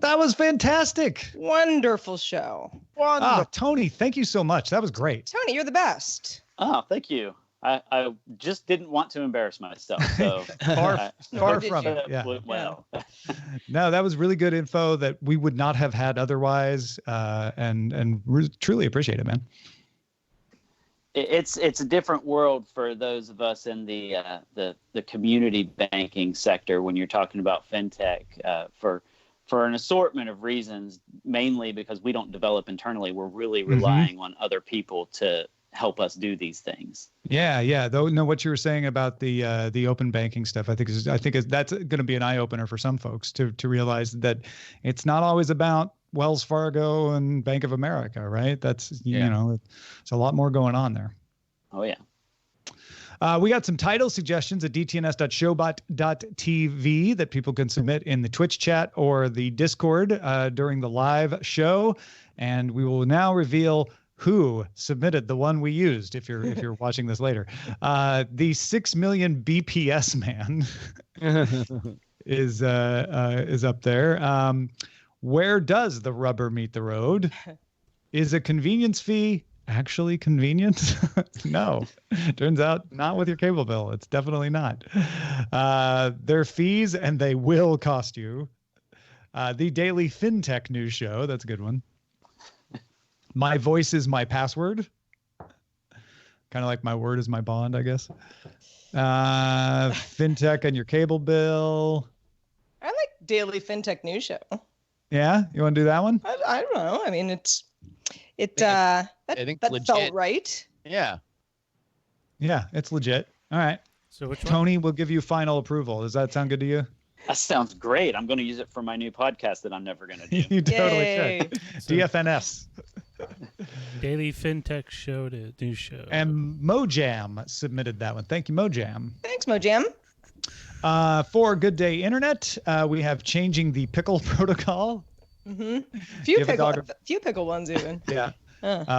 That was fantastic. Wonderful show. Tony, thank you so much. That was great. Tony, you're the best. Oh, thank you. I just didn't want to embarrass myself. So far from it. Yeah. Well. No, that was really good info that we would not have had otherwise, and truly appreciate it, man. It's a different world for those of us in the community banking sector when you're talking about fintech for an assortment of reasons, mainly because we don't develop internally. We're really relying on other people to help us do these things. Yeah. Though, no, what you were saying about the open banking stuff, I think that's going to be an eye opener for some folks to realize that it's not always about Wells Fargo and Bank of America, right? That's you know, it's a lot more going on there. Oh yeah. We got some title suggestions at dtns.showbot.tv that people can submit in the Twitch chat or the Discord during the live show, and we will now reveal who submitted the one we used. If you're watching this later, the 6 million BPS man is up there. Where does the rubber meet the road? Is a convenience fee actually convenient? No, turns out not with your cable bill. It's definitely not. They're fees and they will cost you. The Daily FinTech News Show. That's a good one. My voice is my password. Kind of like my word is my bond, I guess. FinTech and your cable bill. I like Daily FinTech News Show. Yeah, you want to do that one? I don't know. I mean, that legit. felt right. Yeah, it's legit. All right. So which one? Tony will give you final approval. Does that sound good to you? That sounds great. I'm going to use it for my new podcast that I'm never going to do. You totally Yay. should. So- DFNS. Daily FinTech Show to News Show. And Mojam submitted that one. Thank you, Mojam. Thanks, Mojam. For Good Day Internet, we have changing the pickle protocol. Mm-hmm. Give a dog Few pickle ones even. Yeah.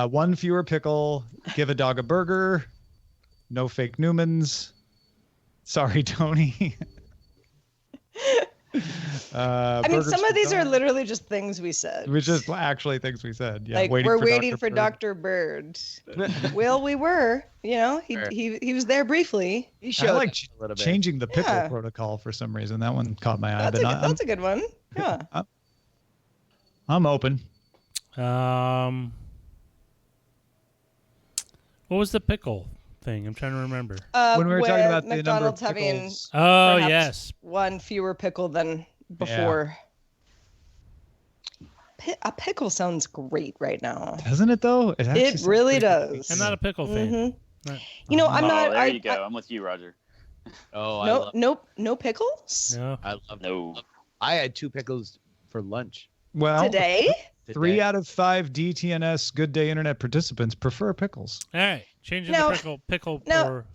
One fewer pickle. Give a dog a burger. No fake Newmans. Sorry, Tony. I mean, some of these are literally just things we said. Which is actually things we said. Yeah, like we're waiting for Dr. Bird. Well, we were. You know, he was there briefly. he I showed like us a little bit. changing the pickle Yeah. protocol for some reason. That one caught my eye. That's a good one. Yeah. I'm open. What was the pickle thing? I'm trying to remember. When we were talking about the number of McDonald's having pickles. Oh, perhaps yes. one fewer pickle than before. A pickle sounds great right now. Doesn't it though? actually It sounds really pretty does. I'm not a pickle fan. Mhm. Right. You know, I'm not. There you go. I'm with you, Roger. Oh, No pickles No. I love No. I had 2 pickles for lunch Well, today. 3 out of 5 DTNS Good Day Internet participants prefer pickles. All right. Changing No. the pickle No. for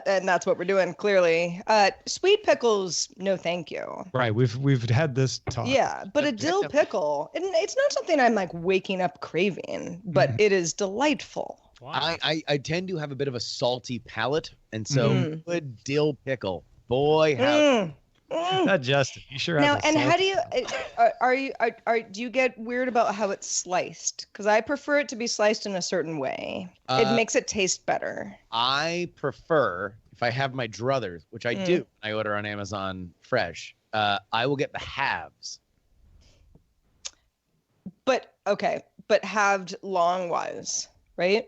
And that's what we're doing. Clearly, sweet pickles. No, thank you. Right. We've had this talk. Yeah, but a dill pickle, and it's not something I'm like waking up craving, but it is delightful. wow. I tend to have a bit of a salty palate, and so Mhm. good dill pickle. Boy, how Mm. Not Justin. You sure Now, have a and how salt- do you do you get weird about how it's sliced? Because I prefer it to be sliced in a certain way. It makes it taste better. I prefer, if I have my druthers, which I do, I order on Amazon Fresh, I will get the halves. But halved long wise, right?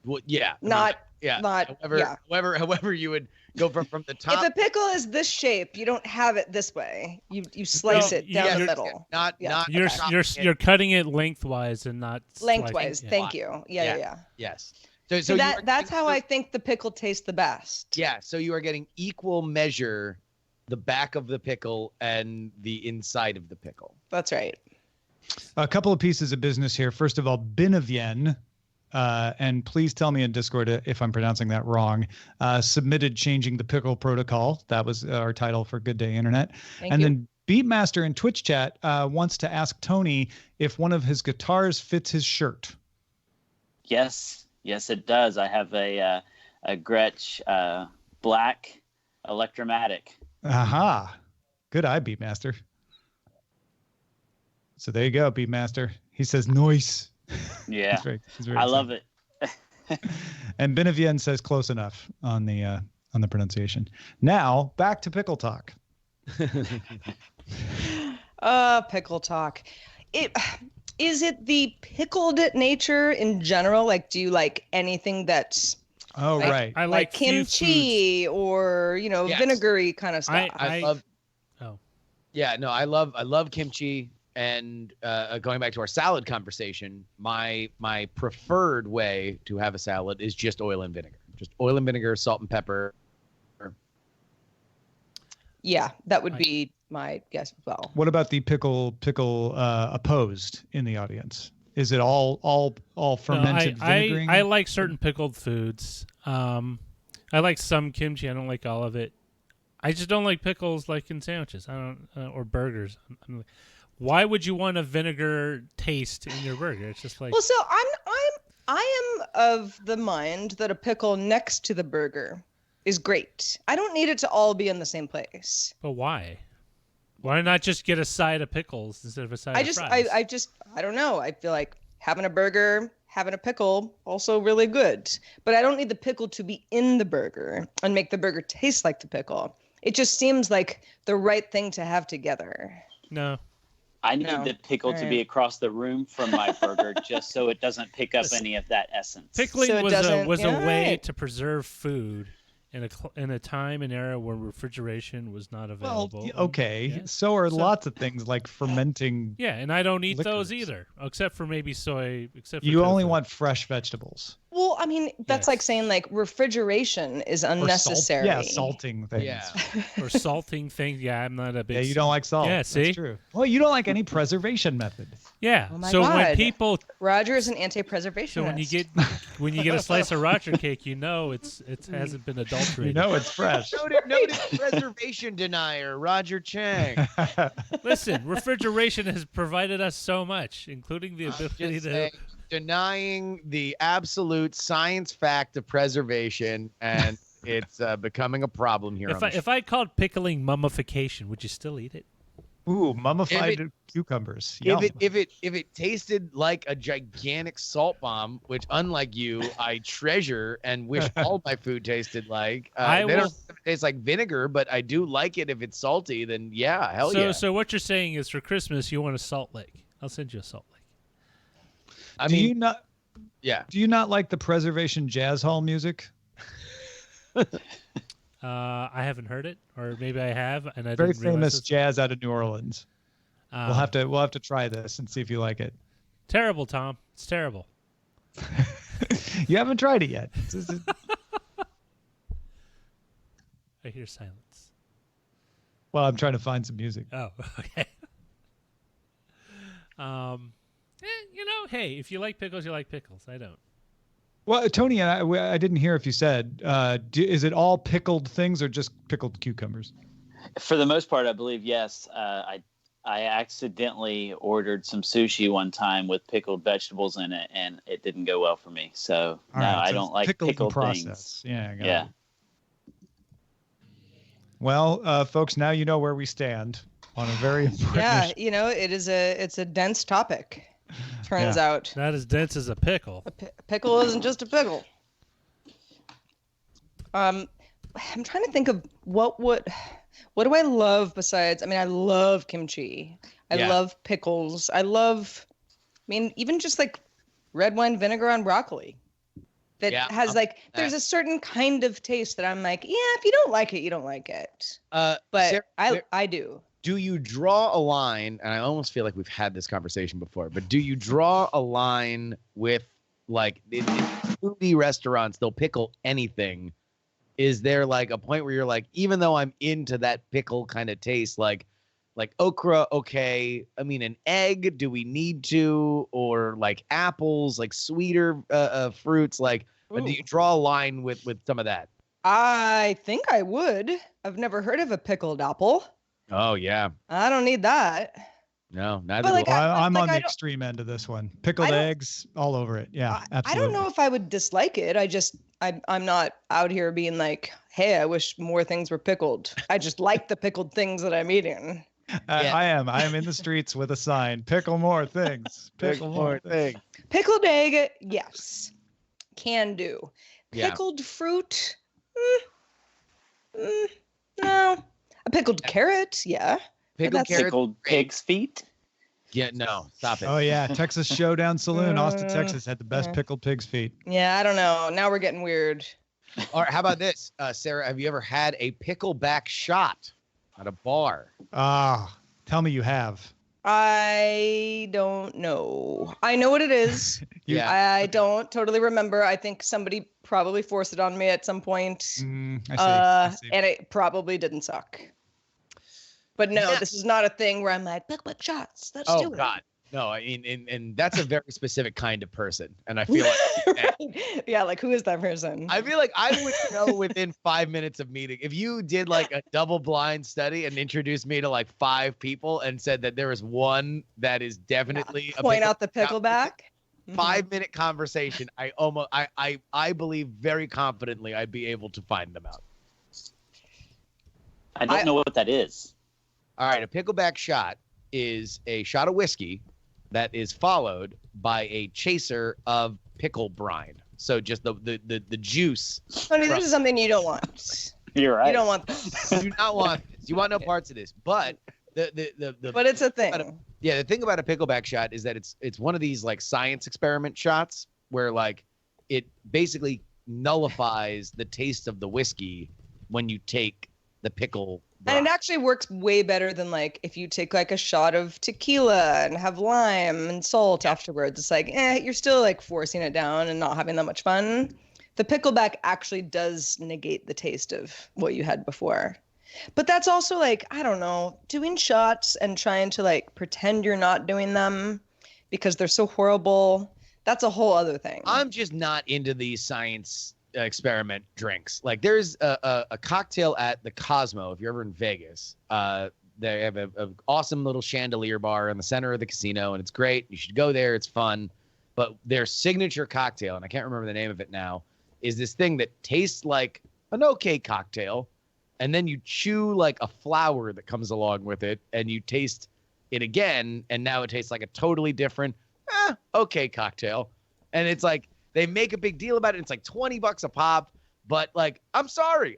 Well, yeah. Not yeah. not yeah. However you would go from the top. If a pickle is this shape, you don't have it this way. You slice it down the middle. Not You're cutting it lengthwise and not lengthwise. slicing. Thank you. Yeah. Yes. So that's how I think the pickle tastes the best. Yeah. So you are getting equal measure, the back of the pickle and the inside of the pickle. That's right. A couple of pieces of business here. First of all, Binavien, and please tell me in Discord if I'm pronouncing that wrong, submitted changing the pickle protocol. That was our title for Good Day Internet. Thank and you. then Beatmaster in Twitch chat wants to ask Tony if one of his guitars fits his shirt. Yes, it does. I have a Gretsch black Electromatic. Aha. Good eye, Beatmaster. So there you go, Beatmaster. He says noise. Yeah, he's very I love it. And Benavien says close enough on the pronunciation. Now back to pickle talk. Pickle talk. Is it the pickled nature in general? Like, do you like anything that's right? I like kimchi or Yes. vinegary kind of stuff? I love. Oh, yeah. No, I love kimchi. And going back to our salad conversation, my preferred way to have a salad is just oil and vinegar. Just oil and vinegar, salt and pepper. Yeah, that would be my guess as well. What about the pickle opposed in the audience? Is it all fermented vinegary? I like certain pickled foods. I like some kimchi. I don't like all of it. I just don't like pickles like in sandwiches. I don't or burgers. Why would you want a vinegar taste in your burger? It's just like so I am of the mind that a pickle next to the burger is great. I don't need it to all be in the same place. But why? Why not just get a side of pickles instead of a side of fries? I don't know. I feel like having a burger, having a pickle, also really good. But I don't need the pickle to be in the burger and make the burger taste like the pickle. It just seems like the right thing to have together. No. I need the pickle to be across the room from my burger just so it doesn't pick up any of that essence. Pickling was a way to preserve food in a time and era where refrigeration was not available. Well, okay. So are lots of things like fermenting. Yeah, and I don't eat liquors. those either, except for maybe soy. Except for you tofu. only want fresh vegetables. Well, I mean, that's like saying like refrigeration is unnecessary. Salting things. Yeah. Or salting things. Yeah, I'm not a big. Yeah, you don't like salt. Yeah, see? That's true. Well, you don't like any preservation method. Yeah. Oh my so God. when people, Roger is an anti-preservationist. so when you get a slice of Roger cake, it hasn't been adulterated. You know it's fresh. Noted preservation denier, Roger Chang. Listen, refrigeration has provided us so much, including the ability to. Denying the absolute science fact of preservation, and it's becoming a problem here. If I called pickling mummification, would you still eat it? Ooh, mummified cucumbers. Yum. If it tasted like a gigantic salt bomb, which unlike you, I treasure and wish all my food tasted like. They don't taste like vinegar, but I do like it if it's salty. Then yeah, hell yeah. So what you're saying is for Christmas you want a salt lick. I'll send you a salt lick. Do you not? Yeah. Do you not like the preservation jazz hall music? I haven't heard it, or maybe I have, and I Very didn't realize famous it. jazz out of New Orleans. We'll have to try this and see if you like it. Terrible, Tom. It's terrible. You haven't tried it yet. I hear silence. Well, I'm trying to find some music. Oh, okay. Hey, if you like pickles, you like pickles. I don't. Well, Tony, I didn't hear if you said, is it all pickled things or just pickled cucumbers? For the most part, I believe yes. I accidentally ordered some sushi one time with pickled vegetables in it, and it didn't go well for me. So I don't like pickled things. Yeah. Yeah. Well, folks, now you know where we stand on a very important Yeah, issue. it's a dense topic. Turns out Not as dense as a pickle. a pickle isn't just a pickle. I'm trying to think of what do I love besides? I mean, I love kimchi. I love pickles. Even just like red wine vinegar on broccoli. That has there's a certain kind of taste that I'm like, yeah, if you don't like it, you don't like it. But Sarah, I do. Do you draw a line? And I almost feel like we've had this conversation before, but do you draw a line with like in foodie restaurants, they'll pickle anything. Is there like a point where you're like, even though I'm into that pickle kind of taste, like okra, okay. I mean, an egg, do we need to? Or like apples, like sweeter fruits, like do you draw a line with some of that? I think I would. I've never heard of a pickled apple. Oh yeah. I don't need that. No, neither do like, I. I'm on the extreme end of this one. Pickled eggs all over it. Yeah, absolutely. I don't know if I would dislike it. I'm not out here being like, hey, I wish more things were pickled. I just like the pickled things that I'm eating. I am in the streets with a sign. Pickle more things. Pickle more things. Pickled egg, yes. Can do. Yeah. Pickled fruit, no. A pickled carrot, yeah. Pickled carrot. Pickled pig's feet. Yeah, no, stop it. Oh yeah, Texas Showdown Saloon, Austin, Texas had the best pickled pig's feet. Yeah, I don't know. Now we're getting weird. All right, how about this, Sarah? Have you ever had a pickleback shot at a bar? Tell me you have. I don't know. I know what it is. I don't totally remember. I think somebody probably forced it on me at some point. I see. And it probably didn't suck. But no, this is not a thing where I'm like, pickleback shots. Let's do it. Oh God, no. I mean, and that's a very specific kind of person, and I feel like, right. Yeah, like who is that person? I feel like I would know within 5 minutes of meeting. If you did like a double blind study and introduced me to like 5 people and said that there is one that is definitely point out the pickleback. 5-minute conversation. I believe very confidently I'd be able to find them out. I don't know what that is. All right, a pickleback shot is a shot of whiskey that is followed by a chaser of pickle brine. So just the juice. Honey, this is something you don't want. You're right. You don't want this. You do not want this. You want no parts of this. But but it's a thing. The thing about a pickleback shot is that it's one of these like science experiment shots where like it basically nullifies the taste of the whiskey when you take the pickle brine. And it actually works way better than like if you take like a shot of tequila and have lime and salt afterwards. It's like, you're still like forcing it down and not having that much fun. The pickleback actually does negate the taste of what you had before. But that's also like, I don't know, doing shots and trying to like pretend you're not doing them because they're so horrible. That's a whole other thing. I'm just not into these science experiment drinks. Like there's a cocktail at the Cosmo, if you're ever in Vegas. They have an awesome little chandelier bar in the center of the casino, and it's great. You should go there. It's fun. But their signature cocktail, and I can't remember the name of it now, is this thing that tastes like an okay cocktail, and then you chew like a flower that comes along with it, and you taste it again, and now it tastes like a totally different, okay cocktail. And it's like, they make a big deal about it. It's like $20 a pop, but like, I'm sorry.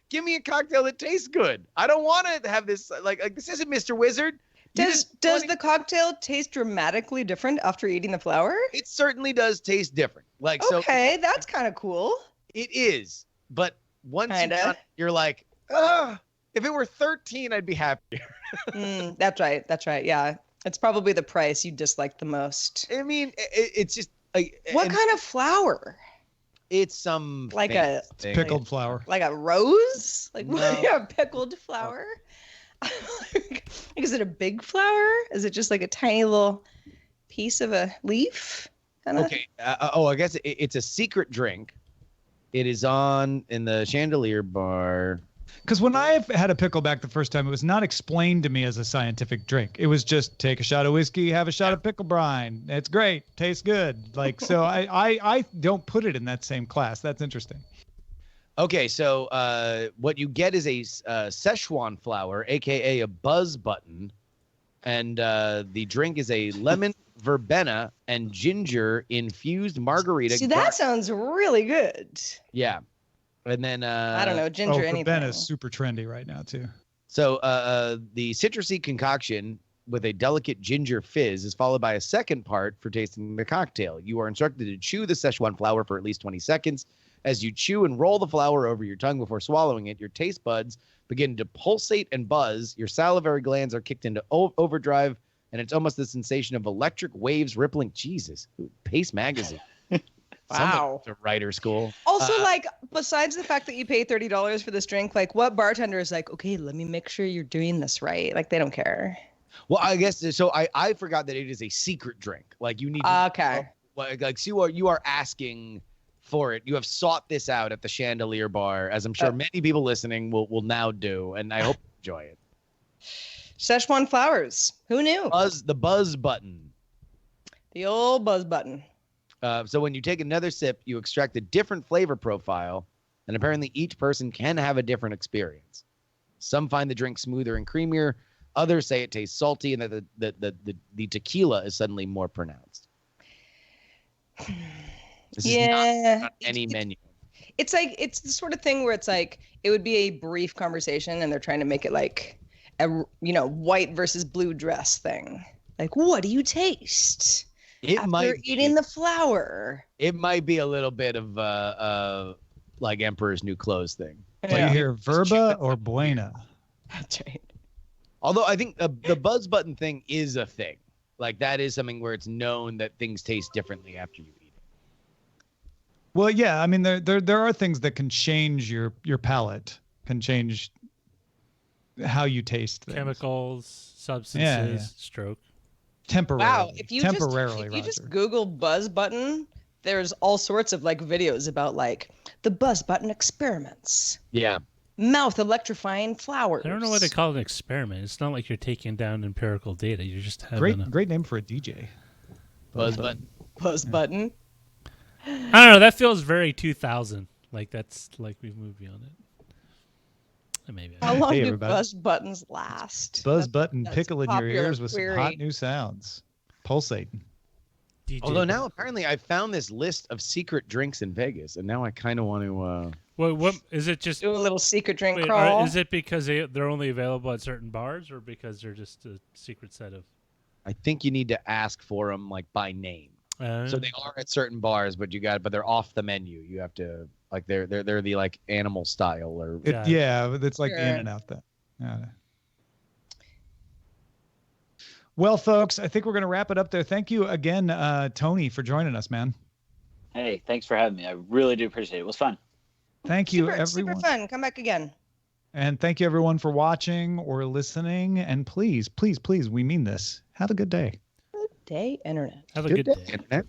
Give me a cocktail that tastes good. I don't want to have this, like this isn't Mr. Wizard. Does the cocktail taste dramatically different after eating the flower? It certainly does taste different. Like, okay, so that's kind of cool. It is, but once you're like, if it were 13, I'd be happier. That's right. Yeah, it's probably the price you dislike the most. I mean, it's just like, what kind of flower? It's some like pickled flower, like a rose, like no. A pickled flower. Like, is it a big flower? Is it just like a tiny little piece of a leaf? Kinda? Okay. I guess it's a secret drink. It is in the chandelier bar. Because when I had a pickleback the first time, it was not explained to me as a scientific drink. It was just take a shot of whiskey, have a shot of pickle brine. It's great. Tastes good. Like, so I don't put it in that same class. That's interesting. Okay, so what you get is a Szechuan flower, aka a buzz button, and the drink is a lemon verbena and ginger infused margarita. See, that sounds really good. Yeah, and then I don't know, ginger anything. Verbena is super trendy right now too. So the citrusy concoction with a delicate ginger fizz is followed by a second part for tasting the cocktail. You are instructed to chew the Szechuan flower for at least 20 seconds. As you chew and roll the flower over your tongue before swallowing it, your taste buds begin to pulsate and buzz. Your salivary glands are kicked into overdrive, and it's almost the sensation of electric waves rippling. Jesus, Pace Magazine. Wow. To writer school. Also, like, besides the fact that you pay $30 for this drink, like, what bartender is like, okay, let me make sure you're doing this right? Like, they don't care. Well, I guess so. I forgot that it is a secret drink. Like, you need to, okay. Like, so you are asking for it. You have sought this out at the Chandelier Bar, as I'm sure many people listening will now do, and I hope you enjoy it. Szechuan flowers. Who knew? The buzz button. The old buzz button. So when you take another sip, you extract a different flavor profile, and apparently each person can have a different experience. Some find the drink smoother and creamier. Others say it tastes salty, and that the tequila is suddenly more pronounced. This is not on any menu. It's like, it's the sort of thing where it's like, it would be a brief conversation and they're trying to make it like a, white versus blue dress thing. Like, what do you taste after eating the flower? It might be a little bit of like Emperor's New Clothes thing. Do you hear verba or buena? That's right. Although I think the buzz button thing is a thing. Like, that is something where it's known that things taste differently after you eat it. Well, yeah, I mean, there are things that can change your palate, can change how you taste things. Chemicals, substances, stroke. Temporarily. Wow, if you temporarily, just Google buzz button, there's all sorts of like videos about like the buzz button experiments. Yeah. Mouth electrifying flowers. I don't know why they call it an experiment. It's not like you're taking down empirical data. You're just having great name for a DJ. Buzz button. Buzz button. I don't know. That feels very 2000. Like that's like we've moved beyond it. Maybe. How long do buzz buttons last? Buzz button, pickle in your ears with some hot new sounds, pulsating. Although now apparently I found this list of secret drinks in Vegas, and now I kind of want to. What is it? Just do a little secret drink crawl. Is it because they're only available at certain bars, or because they're just a secret set of? I think you need to ask for them like by name. So they are at certain bars, but they're off the menu. You have to like they're the like animal style or it's like in and out that. Yeah. Well, folks, I think we're gonna wrap it up there. Thank you again, Tony, for joining us, man. Hey, thanks for having me. I really do appreciate it. It was fun. Thank you, everyone. Super fun. Come back again. And thank you, everyone, for watching or listening. And please, please, please, we mean this. Have a good day. Good day, Internet. Have a good day. Internet.